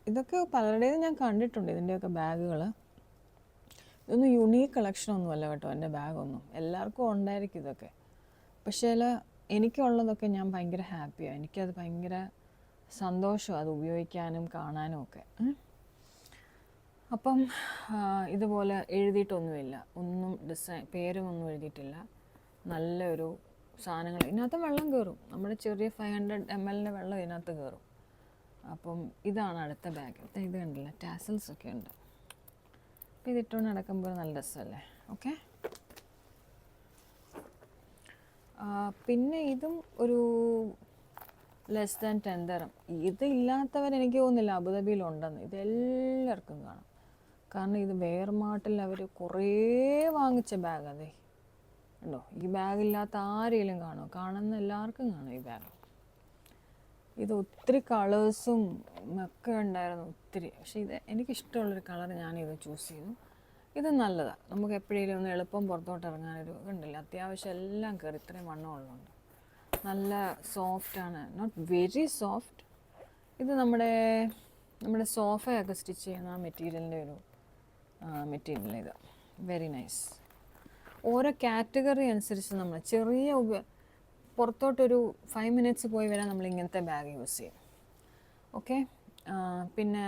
ഇതൊക്കെ പലരുടേതും ഞാൻ കണ്ടിട്ടുണ്ട്, ഇതിൻ്റെയൊക്കെ ബാഗുകൾ. ഇതൊന്നും യുണീക്ക് കളക്ഷനൊന്നുമല്ല കേട്ടോ എൻ്റെ ബാഗൊന്നും, എല്ലാവർക്കും ഉണ്ടായിരിക്കും ഇതൊക്കെ. പക്ഷേ എനിക്കുള്ളതൊക്കെ ഞാൻ ഭയങ്കര ഹാപ്പിയാണ്, എനിക്കത് ഭയങ്കര സന്തോഷമാണ് അത് ഉപയോഗിക്കാനും കാണാനും ഒക്കെ. അപ്പം ഇതുപോലെ എഴുതിയിട്ടൊന്നുമില്ല, ഒന്നും പേരും ഒന്നും എഴുതിയിട്ടില്ല. നല്ലൊരു സാധനങ്ങൾ. ഇതിനകത്ത് വെള്ളം കയറും, നമ്മുടെ ചെറിയ 500 ml വെള്ളം ഇതിനകത്ത് കയറും. അപ്പം ഇതാണ് അടുത്ത ബാഗ്. ഇത് കണ്ടില്ല, ടാസൽസ് ഒക്കെ ഉണ്ട്. അപ്പോൾ ഇതിട്ടുകൊണ്ട് നടക്കുമ്പോൾ നല്ല രസമല്ലേ. ഓക്കെ, പിന്നെ ഇതും ഒരു ലെസ് ദാൻ 10 dirham. ഇത് ഇല്ലാത്തവരെനിക്ക് തോന്നുന്നില്ല അബുദാബിയിലുണ്ടെന്ന്. ഇതെല്ലാവർക്കും കാണും, കാരണം ഇത് വേർമാട്ടിൽ അവർ കുറേ വാങ്ങിച്ച ബാഗ്. അതെ ഉണ്ടോ, ഈ ബാഗില്ലാത്ത ആരെങ്കിലും കാണുമോ? കാണുന്ന എല്ലാവർക്കും കാണും ഈ ബാഗ്. ഇത് ഒത്തിരി കളേഴ്സും ഒക്കെ ഉണ്ടായിരുന്നു, ഒത്തിരി. പക്ഷേ ഇത് എനിക്കിഷ്ടമുള്ളൊരു കളർ ഞാനിത് ചൂസ് ചെയ്തു. ഇത് നല്ലതാണ്, നമുക്ക് എപ്പോഴേലും ഒന്ന് എളുപ്പം പുറത്തോട്ട് ഇറങ്ങാനൊരു ഉണ്ടല്ലോ. അത്യാവശ്യം എല്ലാം കയറി, ഇത്രയും വണ്ണം ഉള്ളതുകൊണ്ട് നല്ല സോഫ്റ്റാണ്, നോട്ട് വെരി സോഫ്റ്റ്, ഇത് നമ്മുടെ സോഫയൊക്കെ സ്റ്റിച്ച് ചെയ്യുന്ന ആ മെറ്റീരിയലിൻ്റെ ഒരു മെറ്റീരിയൽ ഇത്. Very nice. ഓരോ കാറ്റഗറി അനുസരിച്ച് നമ്മൾ ചെറിയ പുറത്തോട്ടൊരു 5 മിനിറ്റ്സ് പോയി വരാൻ നമ്മൾ ഇങ്ങനത്തെ ബാഗ് യൂസ് ചെയ്യും. ഓക്കെ. പിന്നെ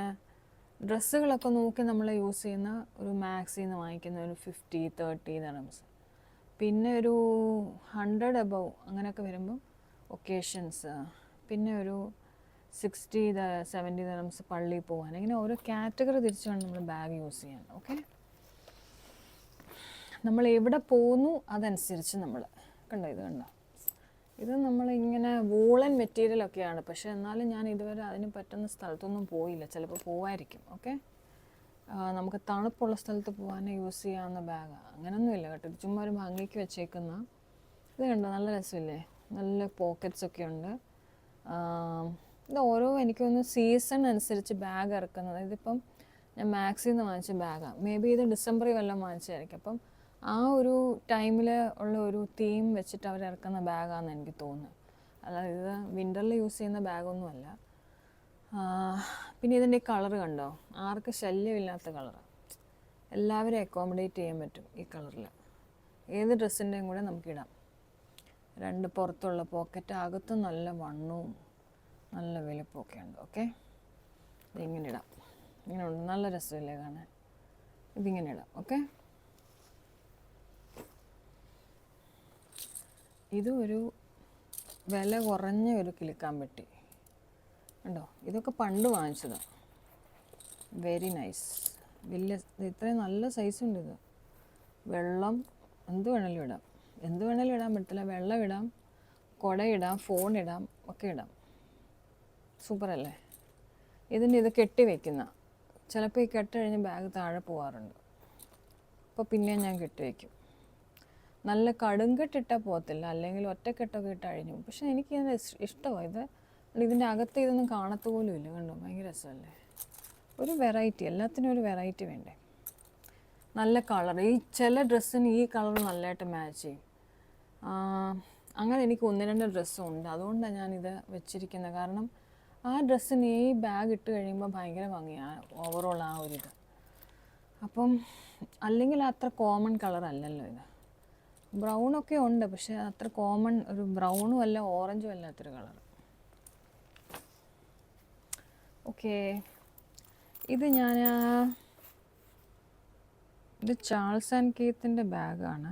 ഡ്രസ്സുകളൊക്കെ നോക്കി നമ്മൾ യൂസ് ചെയ്യുന്ന ഒരു മാക്സിൽ നിന്ന് വാങ്ങിക്കുന്ന ഒരു 50-30 ദിർഹംസ്. പിന്നെ ഒരു 100 അബവ് അങ്ങനെയൊക്കെ വരുമ്പോൾ ഒക്കേഷൻസ്. പിന്നെ ഒരു 60-70 ദിർഹംസ് പള്ളിയിൽ പോകാൻ. ഇങ്ങനെ ഓരോ കാറ്റഗറി തിരിച്ച് വേണം നമ്മൾ ബാഗ് യൂസ് ചെയ്യാൻ. ഓക്കെ. നമ്മൾ എവിടെ പോകുന്നു അതനുസരിച്ച് നമ്മൾ കണ്ടോ, ഇത് കണ്ടോ, ഇത് നമ്മളിങ്ങനെ വൂളൻ മെറ്റീരിയലൊക്കെയാണ്. പക്ഷേ എന്നാലും ഞാൻ ഇതുവരെ അതിന് പറ്റുന്ന സ്ഥലത്തൊന്നും പോയില്ല. ചിലപ്പോൾ പോവായിരിക്കും. ഓക്കെ. നമുക്ക് തണുപ്പുള്ള സ്ഥലത്ത് പോകാൻ യൂസ് ചെയ്യാവുന്ന ബാഗാണ്. അങ്ങനെയൊന്നുമില്ല കേട്ടോ. ഇത് ചുമ്മാ ഒരു ഭംഗിക്ക് വെച്ചേക്കുന്ന. ഇത് കണ്ടോ, നല്ല രസമില്ലേ? നല്ല പോക്കറ്റ്സൊക്കെ ഉണ്ട്. ഇത് ഓരോ എനിക്കൊന്ന് സീസൺ അനുസരിച്ച് ബാഗ് ഇറക്കുന്നത്. ഇതിപ്പം ഞാൻ മാക്സിൽ നിന്ന് വാങ്ങിച്ച ബാഗാണ്. മേ ബി ഇത് ഡിസംബറിൽ വല്ലതും വാങ്ങിച്ചതായിരിക്കും. അപ്പം ആ ഒരു ടൈമിൽ ഉള്ള ഒരു തീം വെച്ചിട്ട് അവർ ഇറക്കുന്ന ബാഗാണെന്ന് എനിക്ക് തോന്നുന്നത്. അല്ലാതെ ഇത് വിൻ്ററിൽ യൂസ് ചെയ്യുന്ന ബാഗൊന്നുമല്ല. പിന്നെ ഇതിൻ്റെ കളർ കണ്ടോ, ആർക്ക് ശല്യമില്ലാത്ത കളറാണ്. എല്ലാവരും അക്കോമഡേറ്റ് ചെയ്യാൻ പറ്റും ഈ കളറിൽ. ഏത് ഡ്രസ്സിൻ്റെയും കൂടെ നമുക്കിടാം. 2 പുറത്തുള്ള പോക്കറ്റ്, അകത്ത് നല്ല വണ്ണവും നല്ല വലുപ്പമൊക്കെ ഉണ്ട്. ഓക്കെ. ഇതിങ്ങനെ ഇടാം. ഇങ്ങനെ ഉണ്ട്, നല്ല രസമില്ലേ കാണാൻ? ഇതിങ്ങനെ ഇടാം. ഓക്കെ. ഇതും ഒരു വില കുറഞ്ഞ ഒരു കിലുക്കാൻ പെട്ടി ഉണ്ടോ. ഇതൊക്കെ പണ്ട് വാങ്ങിച്ചതാണ്. Very nice. വലിയ ഇത്രയും നല്ല സൈസുണ്ട്. ഇത് വെള്ളം എന്ത് വേണമെങ്കിലും ഇടാം. എന്ത് വേണമെങ്കിലും ഇടാൻ പറ്റില്ല. വെള്ളം ഇടാം, കുട ഇടാം, ഫോൺ ഇടാം, ഒക്കെ ഇടാം. സൂപ്പറല്ലേ? ഇത് കെട്ടി വയ്ക്കുന്ന. ചിലപ്പോൾ ഈ കെട്ട് കഴിഞ്ഞ് ബാഗ് താഴെ പോകാറുണ്ട്. അപ്പോൾ പിന്നെയും ഞാൻ കെട്ടി വയ്ക്കും. നല്ല കടുങ്കെട്ടിട്ടാൽ പോകത്തില്ല, അല്ലെങ്കിൽ ഒറ്റക്കെട്ടൊക്കെ ഇട്ട് അഴിഞ്ഞു. പക്ഷെ എനിക്ക് ഇതിന് ഇഷ്ടമാണ് ഇത്. ഇതിൻ്റെ അകത്ത് ഇതൊന്നും കാണത്തുപോലും ഇല്ല. കണ്ടോ, ഭയങ്കര രസമല്ലേ? ഒരു വെറൈറ്റി, എല്ലാത്തിനും ഒരു വെറൈറ്റി വേണ്ടേ? നല്ല കളർ. ഈ ചില ഡ്രസ്സിന് ഈ കളർ നല്ലതായിട്ട് മാച്ച് ചെയ്യും. അങ്ങനെ എനിക്ക് 1-2 ഡ്രസ്സും ഉണ്ട്. അതുകൊണ്ടാണ് ഞാനിത് വെച്ചിരിക്കുന്നത്. കാരണം ആ ഡ്രസ്സിന് ഈ ബാഗ് ഇട്ട് കഴിയുമ്പോൾ ഭയങ്കര ഭംഗിയാണ് ഓവറോൾ ആ ഒരിത്. അപ്പം അല്ലെങ്കിൽ അത്ര കോമൺ കളർ അല്ലല്ലോ ഇത്. ബ്രൗണൊക്കെ ഉണ്ട്, പക്ഷേ അത്ര കോമൺ ഒരു ബ്രൗണും അല്ല ഓറഞ്ചും അല്ലാത്തൊരു കളർ. ഓക്കെ. ഇത് ഇത് ചാൾസ് ആൻഡ് കീത്തിൻ്റെ ബാഗാണ്.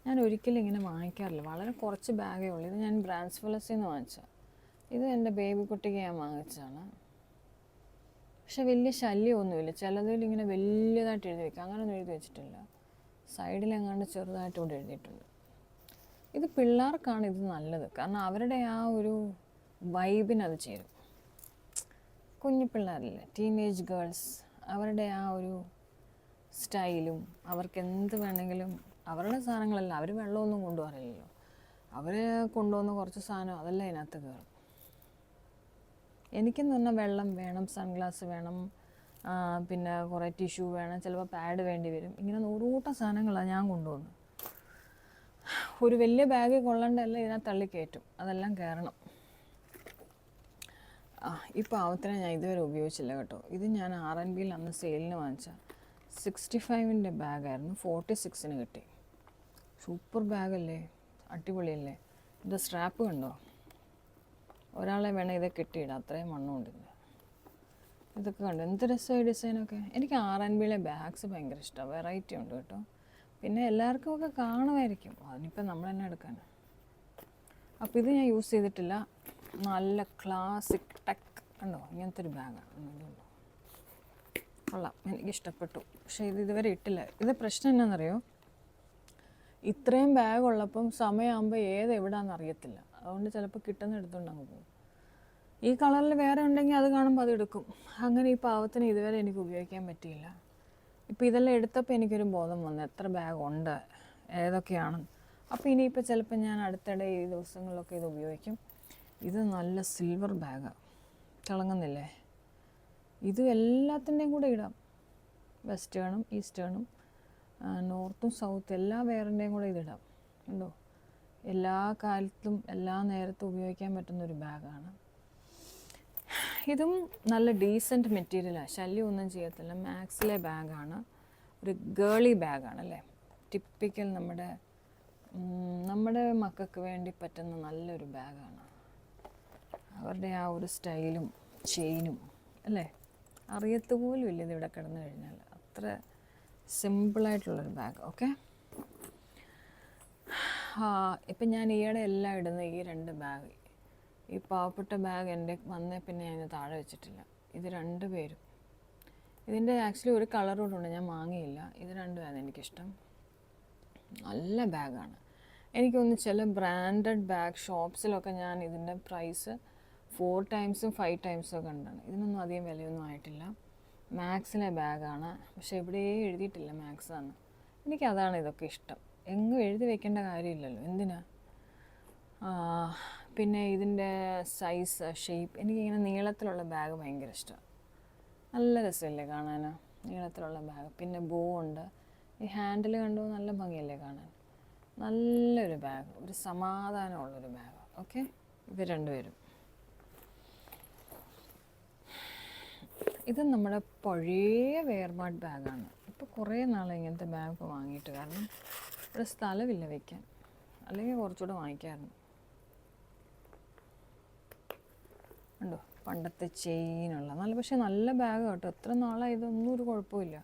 ഞാൻ ഒരിക്കലും ഇങ്ങനെ വാങ്ങിക്കാറില്ല. വളരെ കുറച്ച് ബാഗേ ഉള്ളൂ. ഇത് ഞാൻ ബ്രാൻഡ്സ്ഫുള്ളസിൽ നിന്ന് വാങ്ങിച്ചതാണ്. ഇത് എൻ്റെ ബേബി കുട്ടിക്ക് ഞാൻ വാങ്ങിച്ചതാണ്. പക്ഷെ വലിയ ശല്യമൊന്നുമില്ല. ചിലതിൽ ഇങ്ങനെ വലിയതായിട്ട് എഴുതി വയ്ക്കുക. അങ്ങനെയൊന്നും എഴുതി വെച്ചിട്ടില്ല. സൈഡിലെങ്ങാണ്ട് ചെറുതായിട്ട് ഇവിടെ എഴുതിയിട്ടുണ്ട്. ഇത് പിള്ളേർക്കാണ് ഇത് നല്ലത്. കാരണം അവരുടെ ആ ഒരു വൈബിന് അത് ചേരും. കുഞ്ഞു പിള്ളേരില്ലേ, ടീനേജ് ഗേൾസ്, അവരുടെ ആ ഒരു സ്റ്റൈലും അവർക്ക് എന്ത് വേണമെങ്കിലും അവരുടെ സാധനങ്ങളല്ല. അവർ വെള്ളമൊന്നും കൊണ്ടുപോകാറില്ലല്ലോ. അവർ കൊണ്ടുവന്ന കുറച്ച് സാധനം അതെല്ലാം ഇതിനകത്ത് കയറും. എനിക്കെന്ന് പറഞ്ഞാൽ വെള്ളം വേണം, സൺഗ്ലാസ് വേണം, പിന്നെ കുറേ ടിഷ്യൂ വേണം, ചിലപ്പോൾ പാഡ് വേണ്ടി വരും. ഇങ്ങനെ 100 കൂട്ടം സാധനങ്ങളാണ് ഞാൻ കൊണ്ടുവന്നത്. ഒരു വലിയ ബാഗ് കൊള്ളേണ്ടതല്ല ഇതിനകത്ത് തള്ളി കയറ്റും. അതെല്ലാം കയറണം. ഈ പാവത്തിനെ ഞാൻ ഇതുവരെ ഉപയോഗിച്ചില്ല കേട്ടോ. ഇത് ഞാൻ R&Bയിൽ അന്ന് സെയിലിന് വാങ്ങിച്ച 65-ൻ്റെ ബാഗായിരുന്നു. 46-ന് കിട്ടി. സൂപ്പർ ബാഗല്ലേ, അടിപൊളിയല്ലേ? ഇത് സ്ട്രാപ്പ് കണ്ടോ? ഒരാളെ വേണം ഇതൊക്കെ കെട്ടിയിടാം, അത്രയും മണ്ണുകൊണ്ടില്ല. ഇതൊക്കെ കണ്ടോ, എന്ത് രസമായി ഡിസൈനൊക്കെ. എനിക്ക് R&Bയിലെ ബാഗ്സ് ഭയങ്കര ഇഷ്ടമാണ്. വെറൈറ്റി ഉണ്ട് കേട്ടോ. പിന്നെ എല്ലാവർക്കും ഒക്കെ കാണുമായിരിക്കും, അതിനിപ്പോൾ നമ്മൾ തന്നെ എടുക്കാൻ. അപ്പോൾ ഇത് ഞാൻ യൂസ് ചെയ്തിട്ടില്ല. നല്ല ക്ലാസിക് ടെക് കണ്ടോ, ഇങ്ങനത്തെ ഒരു ബാഗാണ്. കൊള്ളാം, എനിക്കിഷ്ടപ്പെട്ടു. പക്ഷേ ഇതുവരെ ഇട്ടില്ല. ഇത് പ്രശ്നം എന്നാണെന്നറിയോ, ഇത്രയും ബാഗ് ഉള്ളപ്പം സമയമാകുമ്പോൾ എവിടാന്ന് അറിയത്തില്ല. അതുകൊണ്ട് ചിലപ്പോൾ കിട്ടുന്ന എടുത്തുകൊണ്ട് അങ്ങ് പോകും. ഈ കളറിൽ വേറെ ഉണ്ടെങ്കിൽ അത് കാണുമ്പോൾ അത് എടുക്കും. അങ്ങനെ ഈ പാവത്തിന് ഇതുവരെ എനിക്ക് ഉപയോഗിക്കാൻ പറ്റിയില്ല. ഇപ്പോൾ ഇതെല്ലാം എടുത്തപ്പോൾ എനിക്കൊരു ബോധം വന്നു എത്ര ബാഗ് ഉണ്ട്, ഏതൊക്കെയാണ്. അപ്പോൾ ഇനിയിപ്പോൾ ചിലപ്പോൾ ഞാൻ അടുത്തിടെ ഈ ദിവസങ്ങളിലൊക്കെ ഇത് ഉപയോഗിക്കും. ഇത് നല്ല സിൽവർ ബാഗാണ്, തിളങ്ങുന്നില്ലേ? ഇത് എല്ലാത്തിൻ്റെയും കൂടെ ഇടാം. വെസ്റ്റേണും ഈസ്റ്റേണും നോർത്തും സൗത്തും എല്ലാ വേറിൻ്റെയും കൂടെ ഇതിടാം. ഉണ്ടോ? എല്ലാ കാലത്തും എല്ലാ നേരത്തും ഉപയോഗിക്കാൻ പറ്റുന്നൊരു ബാഗാണ്. ഇതും നല്ല ഡീസൻറ്റ് മെറ്റീരിയലാണ്, ശല്യമൊന്നും ചെയ്യത്തില്ല. മാക്സിലെ ബാഗാണ്, ഒരു ഗേളി ബാഗാണ് അല്ലേ, ടിപ്പിക്കൽ നമ്മുടെ മക്കൾക്ക് വേണ്ടി പറ്റുന്ന നല്ലൊരു ബാഗാണ്. അവരുടെ ആ ഒരു സ്റ്റൈലും ചെയിനും അല്ലേ, അറിയത്തുപോലും ഇല്ല ഇതിവിടെ കിടന്നു കഴിഞ്ഞാൽ. അത്ര സിമ്പിളായിട്ടുള്ളൊരു ബാഗ്. ഓക്കെ, ഇപ്പം ഞാൻ ഈയിടെ എല്ലാം ഇടുന്ന ഈ 2 ബാഗ്, ഈ പാവപ്പെട്ട ബാഗ് എൻ്റെ വന്നേ പിന്നെ ഞാൻ താഴെ വെച്ചിട്ടില്ല. ഇത് 2 പേരും, ഇതിൻ്റെ ആക്ച്വലി ഒരു കളർ കൊണ്ടുണ്ട്, ഞാൻ വാങ്ങിയില്ല. ഇത് 2 എനിക്കിഷ്ടം. നല്ല ബാഗാണ്. എനിക്കൊന്ന് ചില ബ്രാൻഡഡ് ബാഗ് ഷോപ്സിലൊക്കെ ഞാൻ ഇതിൻ്റെ പ്രൈസ് 4 ടൈംസും 5 ടൈംസും ഒക്കെ കണ്ടാണ്. ഇതിനൊന്നും അധികം വിലയൊന്നും ആയിട്ടില്ല. മാക്സിലെ ബാഗാണ്, പക്ഷെ എവിടെയേ എഴുതിയിട്ടില്ല മാക്സ് ആണ്. എനിക്കതാണ് ഇതൊക്കെ ഇഷ്ടം. എങ്ങും എഴുതി വെക്കേണ്ട കാര്യമില്ലല്ലോ, എന്തിനാ. പിന്നെ ഇതിൻ്റെ സൈസ്, ഷേപ്പ്, എനിക്കിങ്ങനെ നീളത്തിലുള്ള ബാഗ് ഭയങ്കര ഇഷ്ടമാണ്. നല്ല രസമല്ലേ കാണാൻ, നീളത്തിലുള്ള ബാഗ്. പിന്നെ ബോ ഉണ്ട്, ഈ ഹാൻഡിൽ കണ്ടു നല്ല ഭംഗിയല്ലേ കാണാൻ. നല്ലൊരു ബാഗ്, ഒരു സമാധാനമുള്ളൊരു ബാഗ്. ഓക്കെ, ഇവർ 2 പേരും. ഇത് നമ്മുടെ പഴയ വെയർമാർട്ട് ബാഗാണ്. ഇപ്പോൾ കുറേ നാളെ ഇങ്ങനത്തെ ബാഗ് വാങ്ങിയിട്ട്, കാരണം ഇവിടെ സ്ഥലമില്ല വയ്ക്കാൻ, അല്ലെങ്കിൽ കുറച്ചുകൂടെ വാങ്ങിക്കാമായിരുന്നു. ഉണ്ടോ, പണ്ടത്തെ ചെയിനുള്ള നല്ല, പക്ഷേ നല്ല ബാഗ് കേട്ടോ. എത്ര നാളായി, ഇതൊന്നും ഒരു കുഴപ്പമില്ല.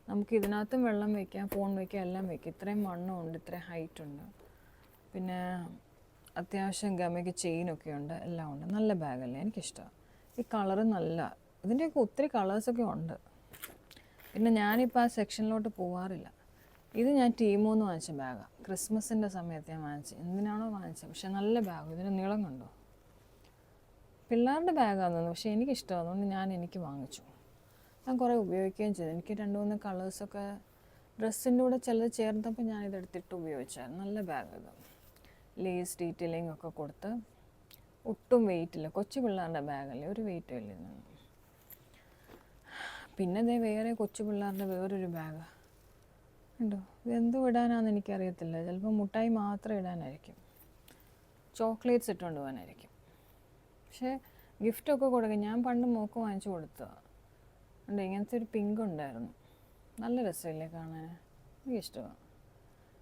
നമുക്ക് ഇതിനകത്തും വെള്ളം വയ്ക്കാം, ഫോൺ വയ്ക്കാം, എല്ലാം വയ്ക്കാം. ഇത്രയും വണ്ണമുണ്ട്, ഇത്രയും ഹൈറ്റുണ്ട്. പിന്നെ അത്യാവശ്യം ഗമയ്ക്ക് ചെയിനൊക്കെ ഉണ്ട്, എല്ലാം ഉണ്ട്. നല്ല ബാഗല്ലേ, എനിക്കിഷ്ടമാണ്. ഈ കളറ് നല്ല, ഇതിൻ്റെയൊക്കെ ഒത്തിരി കളേഴ്സൊക്കെ ഉണ്ട്. പിന്നെ ഞാനിപ്പോൾ ആ സെക്ഷനിലോട്ട് പോകാറില്ല. ഇത് ഞാൻ ടീമോന്ന് വാങ്ങിച്ച ബാഗാണ്, ക്രിസ്മസിൻ്റെ സമയത്ത് ഞാൻ വാങ്ങിച്ചത്. എന്തിനാണോ വാങ്ങിച്ചത്, പക്ഷേ നല്ല ബാഗ്. ഇതിന് നീളം കണ്ടോ, പിള്ളേരുടെ ബാഗാണെന്നു, പക്ഷേ എനിക്കിഷ്ടമാണ്, അതുകൊണ്ട് എനിക്ക് വാങ്ങിച്ചു. ഞാൻ കുറേ ഉപയോഗിക്കുകയും ചെയ്തു. എനിക്ക് 2-3 കളേഴ്സൊക്കെ ഡ്രസ്സിൻ്റെ കൂടെ ചിലത് ചേർന്നപ്പോൾ ഞാനിതെടുത്തിട്ട് ഉപയോഗിച്ചായിരുന്നു. നല്ല ബാഗ് ഇത്, ലേസ് ഡീറ്റെയിലിംഗ് ഒക്കെ കൊടുത്ത്, ഒട്ടും വെയിറ്റില്ല. കൊച്ചു പിള്ളേരുടെ ബാഗല്ലേ, ഒരു വെയിറ്റും ഇല്ല ഇതിന്. പിന്നെ ദേ വേറെ കൊച്ചു പിള്ളേരുടെ വേറൊരു ബാഗ് ഉണ്ടോ, ഇതെന്തോ ഇടാനാണെന്ന് എനിക്കറിയത്തില്ല. ചിലപ്പോൾ മുട്ടായി മാത്രം ഇടാനായിരിക്കും, ചോക്ലേറ്റ്സ് ഇട്ടുകൊണ്ട് പോകാനായിരിക്കും. പക്ഷേ ഗിഫ്റ്റൊക്കെ കൊടുക്കും. ഞാൻ പണ്ട് മോക്ക് വാങ്ങിച്ചു കൊടുത്തതാണ്. ഉണ്ട്, ഇങ്ങനത്തെ ഒരു പിങ്ക് ഉണ്ടായിരുന്നു, നല്ല രസമില്ലേ കാണാൻ, എനിക്കിഷ്ടമാണ്.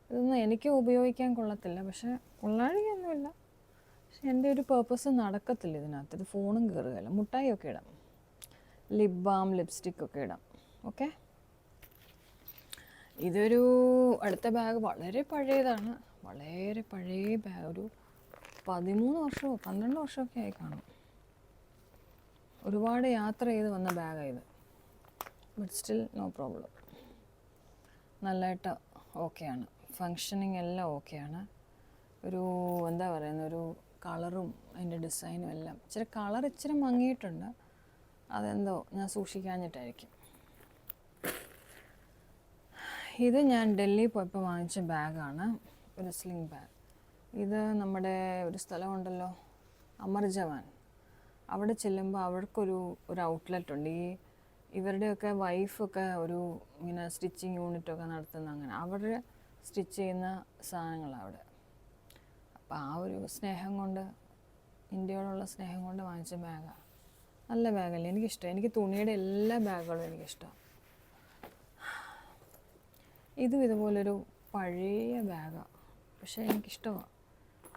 ഇതൊന്നും എനിക്ക് ഉപയോഗിക്കാൻ കൊള്ളത്തില്ല, പക്ഷേ കൊള്ളാഴികയൊന്നുമില്ല. പക്ഷെ എൻ്റെ ഒരു പേർപ്പസ് നടക്കത്തില്ല ഇതിനകത്ത്. ഇത് ഫോണും കയറുകയല്ല. മുട്ടായി ഒക്കെ ഇടാം, ലിപ് ബാം, ലിപ്സ്റ്റിക്കൊക്കെ ഇടാം. ഓക്കെ, ഇതൊരു അടുത്ത ബാഗ് വളരെ പഴയതാണ്, വളരെ പഴയ ബാഗ്. ഒരു 13 വർഷമോ 12 വർഷമൊക്കെ ആയി കാണും. ഒരുപാട് യാത്ര ചെയ്ത് വന്ന ബാഗാണ് ഇത്, ബട്ട് സ്റ്റിൽ നോ പ്രോബ്ലം. നല്ലതായിട്ട് ഓക്കെയാണ്, ഫങ്ഷനിങ് എല്ലാം ഓക്കെയാണ്. ഒരു എന്താ പറയുന്ന, ഒരു കളറും അതിൻ്റെ ഡിസൈനും എല്ലാം ഇച്ചിരി മങ്ങിയിട്ടുണ്ട്. അതെന്തോ ഞാൻ സൂക്ഷിക്കാഞ്ഞിട്ടായിരിക്കും. ഇത് ഞാൻ ഡൽഹി പോയപ്പോൾ വാങ്ങിച്ച ബാഗാണ്, ഒരു സ്ലിംഗ് ബാഗ്. ഇത് നമ്മുടെ ഒരു സ്ഥലമുണ്ടല്ലോ, അമർ ജവാൻ, അവിടെ ചെല്ലുമ്പോൾ അവർക്കൊരു ഔട്ട്ലെറ്റ് ഉണ്ട്. ഇവരുടെയൊക്കെ വൈഫൊക്കെ ഇങ്ങനെ സ്റ്റിച്ചിങ് യൂണിറ്റൊക്കെ നടത്തുന്ന, അങ്ങനെ അവർ സ്റ്റിച്ച് ചെയ്യുന്ന സാധനങ്ങളാണ് അവിടെ. അപ്പോൾ ആ ഒരു സ്നേഹം കൊണ്ട്, ഇന്ത്യയോടുള്ള സ്നേഹം കൊണ്ട് വാങ്ങിച്ച ബാഗാണ്. നല്ല ബാഗല്ലേ, എനിക്കിഷ്ടം. എനിക്ക് തുണിയുടെ എല്ലാ ബാഗുകളും എനിക്കിഷ്ടം. ഇതും ഇതുപോലൊരു പഴയ ബാഗാണ്, പക്ഷേ എനിക്കിഷ്ടമാണ്.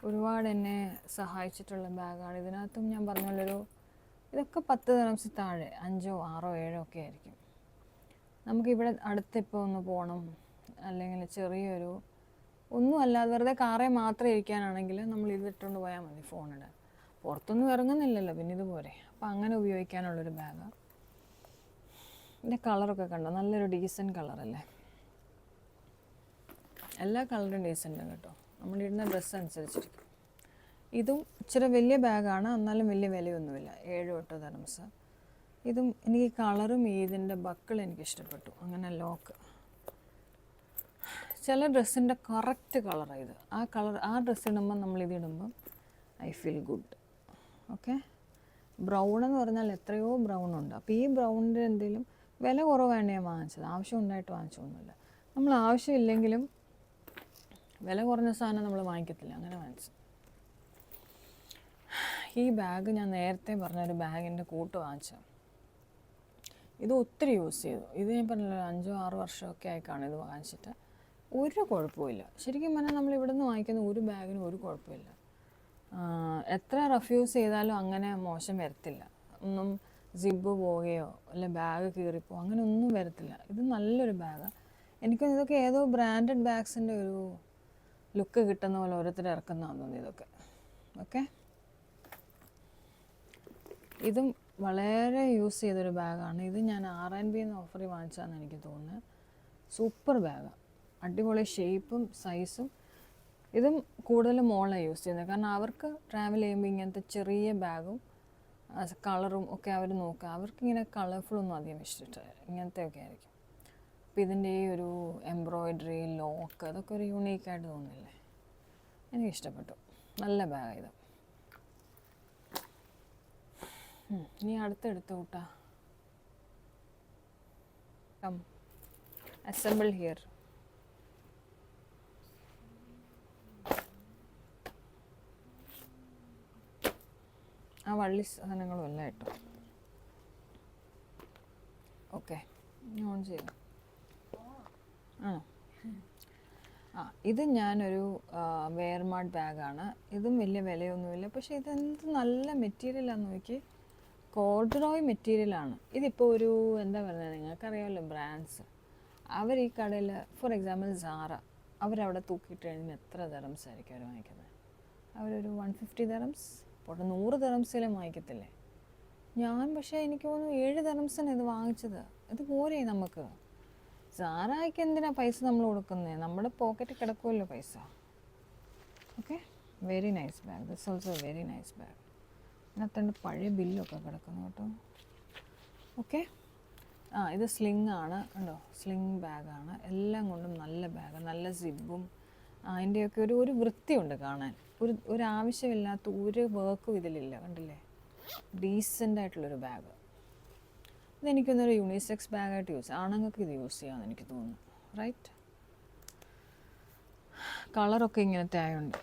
ഒരുപാട് എന്നെ സഹായിച്ചിട്ടുള്ള ബാഗാണ്. ഇതിനകത്തും ഞാൻ പറഞ്ഞുള്ളൊരു, ഇതൊക്കെ 10 ദിറംസിൽ താഴെ, 5, 6, 7 ഒക്കെ ആയിരിക്കും. നമുക്കിവിടെ അടുത്തിപ്പോൾ ഒന്ന് പോകണം, അല്ലെങ്കിൽ ചെറിയൊരു ഒന്നും അല്ലാതെ വെറുതെ കാറേ മാത്രം ഇരിക്കാനാണെങ്കിൽ നമ്മൾ ഇതിട്ടുകൊണ്ട് പോയാൽ മതി, ഫോണിടാൻ. പുറത്തൊന്നും ഇറങ്ങുന്നില്ലല്ലോ, പിന്നെ ഇതുപോലെ. അപ്പോൾ അങ്ങനെ ഉപയോഗിക്കാനുള്ളൊരു ബാഗാണ്. ഇതിൻ്റെ കളറൊക്കെ കണ്ടോ, നല്ലൊരു ഡീസൻറ്റ് കളറല്ലേ. എല്ലാ കളറും ഡീസൻറ്റും കേട്ടോ, നമ്മളിടുന്ന ഡ്രസ്സ് അനുസരിച്ചിരിക്കും. ഇതും ഇച്ചിരി വലിയ ബാഗാണ്, എന്നാലും വലിയ വിലയൊന്നുമില്ല, 7-8 ദിറംസ്. ഇതും എനിക്ക് കളറും ഇതിൻ്റെ ബക്കിൾ എനിക്കിഷ്ടപ്പെട്ടു. അങ്ങനെ ലോക്ക്, ചില ഡ്രസ്സിൻ്റെ കറക്റ്റ് കളറാണ് ഇത്. ആ ഡ്രസ്സ് ഇടുമ്പം നമ്മളിതിടുമ്പം I feel good. Okay, brown എന്ന് പറഞ്ഞാൽ എത്രയോ ബ്രൗൺ ഉണ്ട്. അപ്പോൾ ഈ ബ്രൗണിൻ്റെ എന്തെങ്കിലും വില കുറവാണ് ഞാൻ വാങ്ങിച്ചത്, ആവശ്യം ഉണ്ടായിട്ട് വാങ്ങിച്ചൊന്നുമില്ല. നമ്മൾ ആവശ്യമില്ലെങ്കിലും വില കുറഞ്ഞ സാധനം നമ്മൾ വാങ്ങിക്കത്തില്ല, അങ്ങനെ വാങ്ങിച്ചു. ഈ ബാഗ് ഞാൻ നേരത്തെ പറഞ്ഞൊരു ബാഗിൻ്റെ കൂട്ട് വാങ്ങിച്ചു. ഇത് ഒത്തിരി യൂസ് ചെയ്തു. ഇത് ഞാൻ പറഞ്ഞില്ല 5-6 വർഷമൊക്കെ ആയിക്കാണ് ഇത് വാങ്ങിച്ചിട്ട്. ഒരു കുഴപ്പമില്ല. ശരിക്കും പറഞ്ഞാൽ നമ്മൾ ഇവിടെ നിന്ന് വാങ്ങിക്കുന്ന ഒരു ബാഗിനും ഒരു കുഴപ്പമില്ല. എത്ര റഫ്യൂസ് ചെയ്താലും അങ്ങനെ മോശം വരത്തില്ല. ഒന്നും സിബ് പോവുകയോ അല്ലെ ബാഗ് കീറിപ്പോ അങ്ങനെ ഒന്നും വരത്തില്ല. ഇത് നല്ലൊരു ബാഗാണ്. എനിക്കൊന്നും ഇതൊക്കെ ഏതോ ബ്രാൻഡഡ് ബാഗ്സിൻ്റെ ഒരു ലുക്ക് കിട്ടുന്ന പോലെ ഓരോരുത്തർ ഇറക്കുന്നതാണെന്ന് തോന്നി ഇതൊക്കെ. ഓക്കെ, ഇതും വളരെ യൂസ് ചെയ്തൊരു ബാഗാണ്. ഇത് ഞാൻ R&B ഓഫറിൽ വാങ്ങിച്ചാന്ന് എനിക്ക് തോന്നുന്നത്. സൂപ്പർ ബാഗാണ്, അടിപൊളി ഷേപ്പും സൈസും. ഇതും കൂടുതൽ മോളാണ് യൂസ് ചെയ്യുന്നത്. കാരണം അവർക്ക് ട്രാവൽ ചെയ്യുമ്പോൾ ഇങ്ങനത്തെ ചെറിയ ബാഗും കളറും ഒക്കെ അവർ നോക്കുക. അവർക്കിങ്ങനെ കളർഫുള്ളൊന്നും അധികം ഇഷ്ടമില്ല, ഇങ്ങനത്തെയൊക്കെ ആയിരിക്കും. അപ്പോൾ ഇതിൻ്റെ ഈ ഒരു എംബ്രോയിഡറി ലോക്ക് അതൊക്കെ ഒരു യൂണീക്കായിട്ട് തോന്നില്ലേ? എനിക്കിഷ്ടപ്പെട്ടു. നല്ല ബാഗാണ് ഇത്. ഇനി അടുത്തെടുത്ത് കൂട്ടാ. Come assemble here. ആ വള്ളി സാധനങ്ങളും എല്ലാം ഇട്ടു. ഓക്കെ, ഓൺ ചെയ്തു. ആണോ? ഇത് ഞാനൊരു വെയർമാർട്ട് ബാഗാണ്. ഇതും വലിയ വിലയൊന്നുമില്ല. പക്ഷേ ഇതെന്ത് നല്ല മെറ്റീരിയലാണെന്ന് നോക്കി. കോർഡ്റോയ് മെറ്റീരിയലാണ്. ഇതിപ്പോൾ ഒരു എന്താ പറയുക, നിങ്ങൾക്കറിയാമല്ലോ ബ്രാൻഡ്സ്. അവർ ഈ കടയിൽ ഫോർ എക്സാമ്പിൾ സാറ, അവരവിടെ തൂക്കിയിട്ട് കഴിഞ്ഞാൽ എത്ര ദറംസ് ആയിരിക്കും അവർ വാങ്ങിക്കുന്നത്? അവരൊരു 150 ദറംസ് പോട്ടെ, 100 ദറംസിലും വാങ്ങിക്കത്തില്ലേ? ഞാൻ പക്ഷേ എനിക്ക് തോന്നുന്നു 7 ദറംസിന് ഇത് വാങ്ങിച്ചത്. ഇത് പോരെ നമുക്ക്? സാറായിക്ക് എന്തിനാ പൈസ നമ്മൾ കൊടുക്കുന്നത്? നമ്മുടെ പോക്കറ്റിൽ കിടക്കുമല്ലോ പൈസ. Okay, very nice bag. This also very nice bag. ഇതിനകത്തുണ്ട് പഴയ ബില്ലൊക്കെ കിടക്കുന്നു കേട്ടോ. ഓക്കെ, ഇത് സ്ലിങ് ആണ് കണ്ടോ, സ്ലിങ് ബാഗാണ്. എല്ലാം കൊണ്ടും നല്ല ബാഗ്, നല്ല സിബും അതിൻ്റെയൊക്കെ ഒരു വൃത്തിയുണ്ട് കാണാൻ. ഒരു ആവശ്യമില്ലാത്ത ഒരു വർക്കും ഇതിലില്ല, കണ്ടില്ലേ? ഡീസൻ്റ് ആയിട്ടുള്ളൊരു ബാഗ്. ഇതെനിക്കൊന്നൊരു യൂണിസെക്സ് ബാഗായിട്ട് ആണുങ്ങൾക്ക് ഇത് യൂസ് ചെയ്യാമെന്ന് എനിക്ക് തോന്നുന്നു, റൈറ്റ്? കളറൊക്കെ ഇങ്ങനത്തെ ആയതുകൊണ്ട്.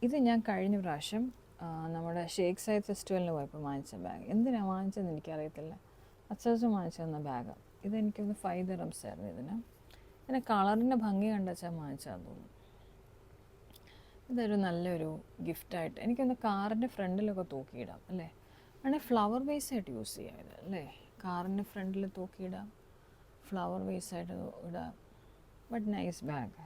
ഇത് ഞാൻ കഴിഞ്ഞ പ്രാവശ്യം നമ്മുടെ ഷേക്ക് സൈഡ് ഫെസ്റ്റിവലിന് പോയപ്പോൾ വാങ്ങിച്ച ബാഗ്. എന്തിനാണ് വാങ്ങിച്ചതെന്ന് എനിക്കറിയത്തില്ല. അച്ചാച്ചൻ വാങ്ങിച്ചു തന്ന ബാഗാണ്. ഇതെനിക്കൊന്ന് 5 ദിറംസ് ആയിരുന്നു ഇതിന്. പിന്നെ കളറിൻ്റെ ഭംഗി കണ്ടുവച്ചാൽ വാങ്ങിച്ചാൽ തോന്നുന്നു. ഇതൊരു നല്ലൊരു ഗിഫ്റ്റായിട്ട് എനിക്കൊന്ന് കാറിൻ്റെ ഫ്രണ്ടിലൊക്കെ തൂക്കിയിടാം അല്ലേ? വേണമെങ്കിൽ ഫ്ലവർ വേസായിട്ട് യൂസ് ചെയ്യാം ഇത് അല്ലേ? കാറിൻ്റെ ഫ്രണ്ടിൽ തൂക്കിയിടാം, ഫ്ലവർ വേസായിട്ട് ഇടാം. But nice bag.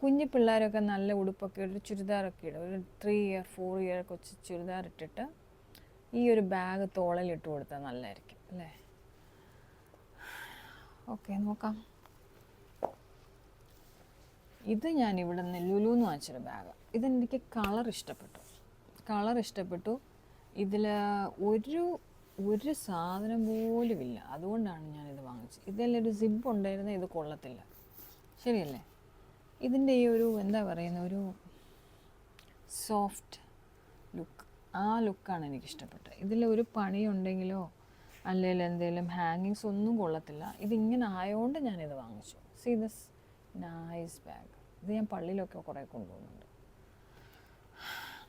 കുഞ്ഞു പിള്ളേരൊക്കെ നല്ല ഉടുപ്പൊക്കെ ഒരു ചുരിദാറൊക്കെ ഇടും. ഒരു 3 ഇയർ 4 ഇയർ കൊച്ചു ചുരിദാർ ഇട്ടിട്ട് ഈ ഒരു ബാഗ് തോളലിട്ട് കൊടുത്താൽ നല്ലതായിരിക്കും അല്ലേ? ഓക്കെ, നോക്കാം. ഇത് ഞാൻ ഇവിടെ നിന്ന് ലുലുന്ന് വാങ്ങിച്ചൊരു ബാഗ്. ഇതെനിക്ക് കളർ ഇഷ്ടപ്പെട്ടു. ഇതിൽ ഒരു സാധനം പോലും ഇല്ല. അതുകൊണ്ടാണ് ഞാനിത് വാങ്ങിച്ചത്. ഇതിലൊരു സിബ് ഉണ്ടായിരുന്നത് ഇത് കൊള്ളത്തില്ല, ശരിയല്ലേ? ഇതിൻ്റെ ഈ ഒരു എന്താ പറയുന്ന ഒരു സോഫ്റ്റ് ലുക്ക്, ആ ലുക്കാണ് എനിക്കിഷ്ടപ്പെട്ടത്. ഇതിലൊരു പണിയുണ്ടെങ്കിലോ അല്ലെങ്കിൽ എന്തെങ്കിലും ഹാങ്ങിങ്സ് ഒന്നും കൊള്ളത്തില്ല. ഇതിങ്ങനെ ആയതുകൊണ്ട് ഞാനിത് വാങ്ങിച്ചു. See this nice bag. ഇത് ഞാൻ പള്ളിയിലൊക്കെ കുറേ കൊണ്ടുപോകുന്നുണ്ട്.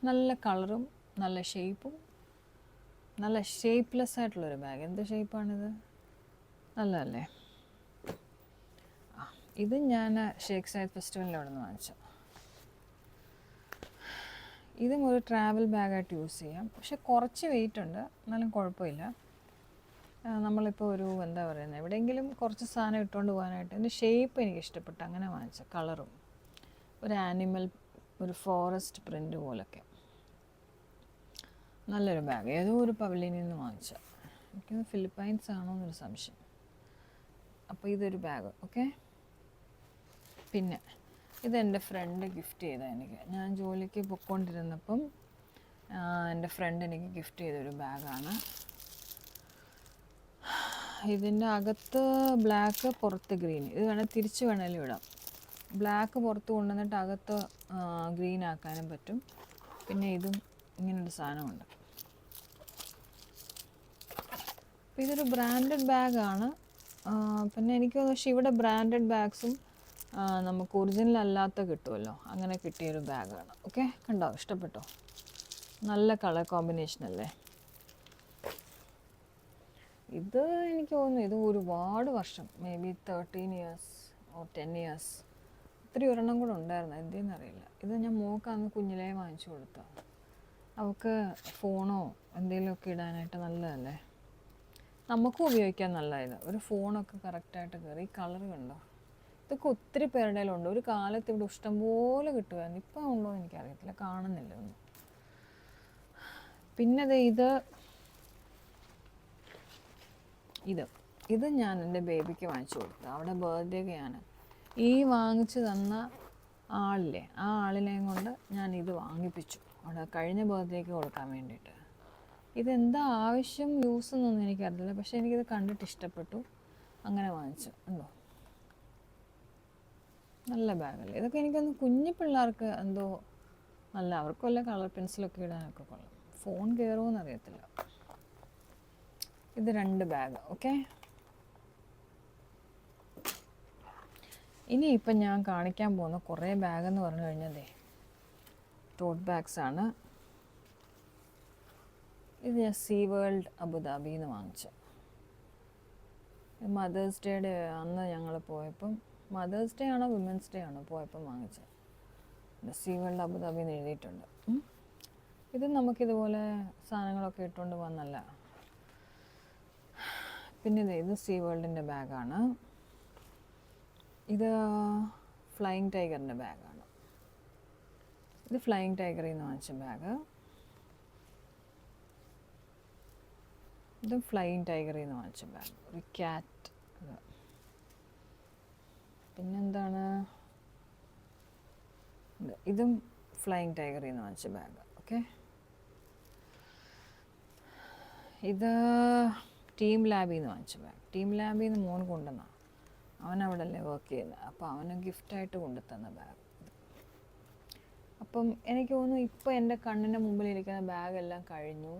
നല്ല കളറും നല്ല ഷേപ്പും, നല്ല ഷേപ്പ്ലെസ് ആയിട്ടുള്ളൊരു ബാഗ്. എന്ത് ഷേപ്പാണിത്? നല്ലതല്ലേ? ഇത് ഞാൻ ഷേക്ക് സൈഡ് ഫെസ്റ്റിവലിൽ അവിടെ നിന്ന് വാങ്ങിച്ചു. ഇതും ഒരു ട്രാവൽ ബാഗായിട്ട് യൂസ് ചെയ്യാം. പക്ഷെ കുറച്ച് വെയിറ്റ് ഉണ്ട്, എന്നാലും കുഴപ്പമില്ല. നമ്മളിപ്പോൾ ഒരു എന്താ പറയുന്നത്, എവിടെയെങ്കിലും കുറച്ച് സാധനം ഇട്ടുകൊണ്ട് പോകാനായിട്ട്. ഇതിൻ്റെ ഷേപ്പ് എനിക്ക് ഇഷ്ടപ്പെട്ടു, അങ്ങനെ വാങ്ങിച്ച. കളറും ഒരു ആനിമൽ, ഒരു ഫോറസ്റ്റ് പ്രിൻ്റ് പോലൊക്കെ നല്ലൊരു ബാഗ്. ഏതോ ഒരു പവലിയനിൽ നിന്ന് വാങ്ങിച്ച, എനിക്കൊന്ന് ഫിലിപ്പൈൻസ് ആണോ എന്നൊരു സംശയം. അപ്പോൾ ഇതൊരു ബാഗ്. ഓക്കെ, പിന്നെ ഇതെൻ്റെ ഫ്രണ്ട് ഗിഫ്റ്റ് ചെയ്ത എനിക്ക്. ഞാൻ ജോലിക്ക് പൊയ്ക്കൊണ്ടിരുന്നപ്പം എൻ്റെ ഫ്രണ്ട് എനിക്ക് ഗിഫ്റ്റ് ചെയ്തൊരു ബാഗാണ്. ഇതിൻ്റെ അകത്ത് ബ്ലാക്ക്, പുറത്ത് ഗ്രീൻ. ഇത് തിരിച്ച് വേണമെങ്കിലും ഇടാം. ബ്ലാക്ക് പുറത്ത് കൊണ്ടുവന്നിട്ട് അകത്ത് ഗ്രീൻ ആക്കാനും പറ്റും. പിന്നെ ഇതും ഇങ്ങനൊരു സാധനമുണ്ട്. അപ്പോൾ ഇതൊരു ബ്രാൻഡഡ് ബാഗാണ്. പിന്നെ എനിക്ക് തോന്നുന്നു പക്ഷേ ഇവിടെ ബ്രാൻഡഡ് ബാഗ്സും നമുക്ക് ഒറിജിനൽ അല്ലാത്ത കിട്ടുമല്ലോ, അങ്ങനെ കിട്ടിയൊരു ബാഗാണ്. ഓക്കെ, കണ്ടോ? ഇഷ്ടപ്പെട്ടോ? നല്ല കളർ കോമ്പിനേഷൻ അല്ലേ. ഇത് എനിക്ക് തോന്നുന്നു ഇത് ഒരുപാട് വർഷം, may be 13 years or 10 years. ഒത്തിരി ഒരെണ്ണം കൂടെ ഉണ്ടായിരുന്നു, എന്തെന്നറിയില്ല. ഇത് ഞാൻ മോൾക്കന്ന് കുഞ്ഞിലേ വാങ്ങിച്ചു കൊടുത്തു. അവൾക്ക് ഫോണോ എന്തെങ്കിലുമൊക്കെ ഇടാനായിട്ട് നല്ലതല്ലേ, നമുക്കും ഉപയോഗിക്കാൻ നല്ലതായത്. ഒരു ഫോണൊക്കെ കറക്റ്റായിട്ട് കയറി. ഈ കളർ കണ്ടോ, ഇതൊക്കെ ഒത്തിരി പേരുടെ ഉണ്ട്. ഒരു കാലത്ത് ഇവിടെ ഇഷ്ടംപോലെ കിട്ടുമായിരുന്നു, ഇപ്പം ഉണ്ടോ എന്ന് എനിക്കറിയത്തില്ല, കാണുന്നില്ല ഒന്നും. പിന്നെ ഇത് ഞാൻ എൻ്റെ ബേബിക്ക് വാങ്ങിച്ചു കൊടുത്തു. അവിടെ ബർത്ത്ഡേക്കാണ്. ഈ വാങ്ങിച്ചു തന്ന ആളില്ലേ, ആ ആളിനെയും കൊണ്ട് ഞാൻ ഇത് വാങ്ങിപ്പിച്ചു അവിടെ കഴിഞ്ഞ ബർത്ത്ഡേക്ക് കൊടുക്കാൻ വേണ്ടിയിട്ട്. ഇതെന്താ ആവശ്യം യൂസ് എന്നൊന്നും എനിക്കറിയില്ല, പക്ഷേ എനിക്കിത് കണ്ടിട്ട് ഇഷ്ടപ്പെട്ടു, അങ്ങനെ വാങ്ങിച്ചു. ഉണ്ടോ, നല്ല ബാഗല്ലേ. ഇതൊക്കെ എനിക്കൊന്ന് കുഞ്ഞു പിള്ളേർക്ക് എന്തോ നല്ല, അവർക്ക് വല്ല കളർ പെൻസിലൊക്കെ ഇടാനൊക്കെ കൊള്ളാം. ഫോൺ കയറുമോയെന്ന് അറിയത്തില്ല. ഇത് 2 ബാഗ്. ഓക്കെ, ഇനിയിപ്പം ഞാൻ കാണിക്കാൻ പോകുന്ന കുറേ ബാഗെന്ന് പറഞ്ഞു കഴിഞ്ഞാൽ ടോട്ട് ബാഗ്സാണ്. ഇത് ഞാൻ സീ വേൾഡ് അബുദാബിയിൽ നിന്ന് വാങ്ങിച്ചു. മദേഴ്സ് ഡേയുടെ അന്ന് ഞങ്ങൾ പോയപ്പം, മദേഴ്സ് ഡേ ആണോ വിമൻസ് ഡേ ആണോ പോയപ്പം വാങ്ങിച്ചത്. സീ വേൾഡ് അബുദാബിയിൽ നിന്ന് എഴുതിയിട്ടുണ്ട്. ഇത് നമുക്കിതുപോലെ സാധനങ്ങളൊക്കെ ഇട്ടുകൊണ്ട് വന്നല്ല. പിന്നെ ഇത് സീ വേൾഡിൻ്റെ ബാഗാണ്. ഇത് ഫ്ലൈയിങ് ടൈഗറിൻ്റെ ബാഗാണ്. ഇത് ഫ്ലൈയിങ് ടൈഗറിൽ നിന്ന് വാങ്ങിച്ച ബാഗ്. ഇത് ഫ്ലൈയിങ് ടൈഗറിൽ നിന്ന് വാങ്ങിച്ച ബാഗ്, ഒരു ക്യാറ്റ്. പിന്നെന്താണ്, ഇതും ഫ്ലൈയിങ് ടൈഗറിൽ നിന്ന് വാങ്ങിച്ച ബാഗ്. ഓക്കെ, ഇത് ടീം ലാബിൽ നിന്ന് വാങ്ങിച്ച ബാഗ്. ടീം ലാബിൽ നിന്ന് മോൻ കൊണ്ടുവന്ന, അവനവിടെ അല്ലേ വർക്ക് ചെയ്യുന്നത്, അപ്പോൾ അവന് ഗിഫ്റ്റായിട്ട് കൊണ്ടുതന്ന ബാഗ്. അപ്പം എനിക്ക് തോന്നുന്നു ഇപ്പോൾ എൻ്റെ കണ്ണിൻ്റെ മുമ്പിലിരിക്കുന്ന ബാഗെല്ലാം കഴിഞ്ഞു.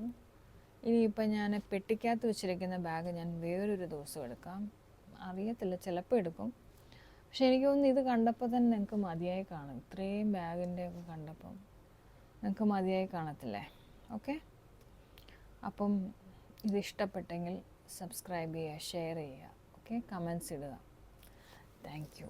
ഇനിയിപ്പം ഞാൻ പെട്ടിക്കകത്ത് വെച്ചിരിക്കുന്ന ബാഗ് ഞാൻ വേറൊരു ദിവസം എടുക്കാം, അറിയത്തില്ല, ചിലപ്പോൾ എടുക്കും. പക്ഷെ എനിക്ക് തോന്നുന്നു ഇത് കണ്ടപ്പോൾ തന്നെ നിങ്ങൾക്ക് മതിയായി കാണും. ഇത്രയും ബാഗിൻ്റെ ഒക്കെ കണ്ടപ്പം നിങ്ങൾക്ക് മതിയായി കാണത്തില്ലേ. ഓക്കെ, അപ്പം ഇത് ഇഷ്ടപ്പെട്ടെങ്കിൽ സബ്സ്ക്രൈബ് ചെയ്യുക, ഷെയർ ചെയ്യുക, ഓക്കെ, കമൻറ്റ്സ് ഇടുക. Thank you.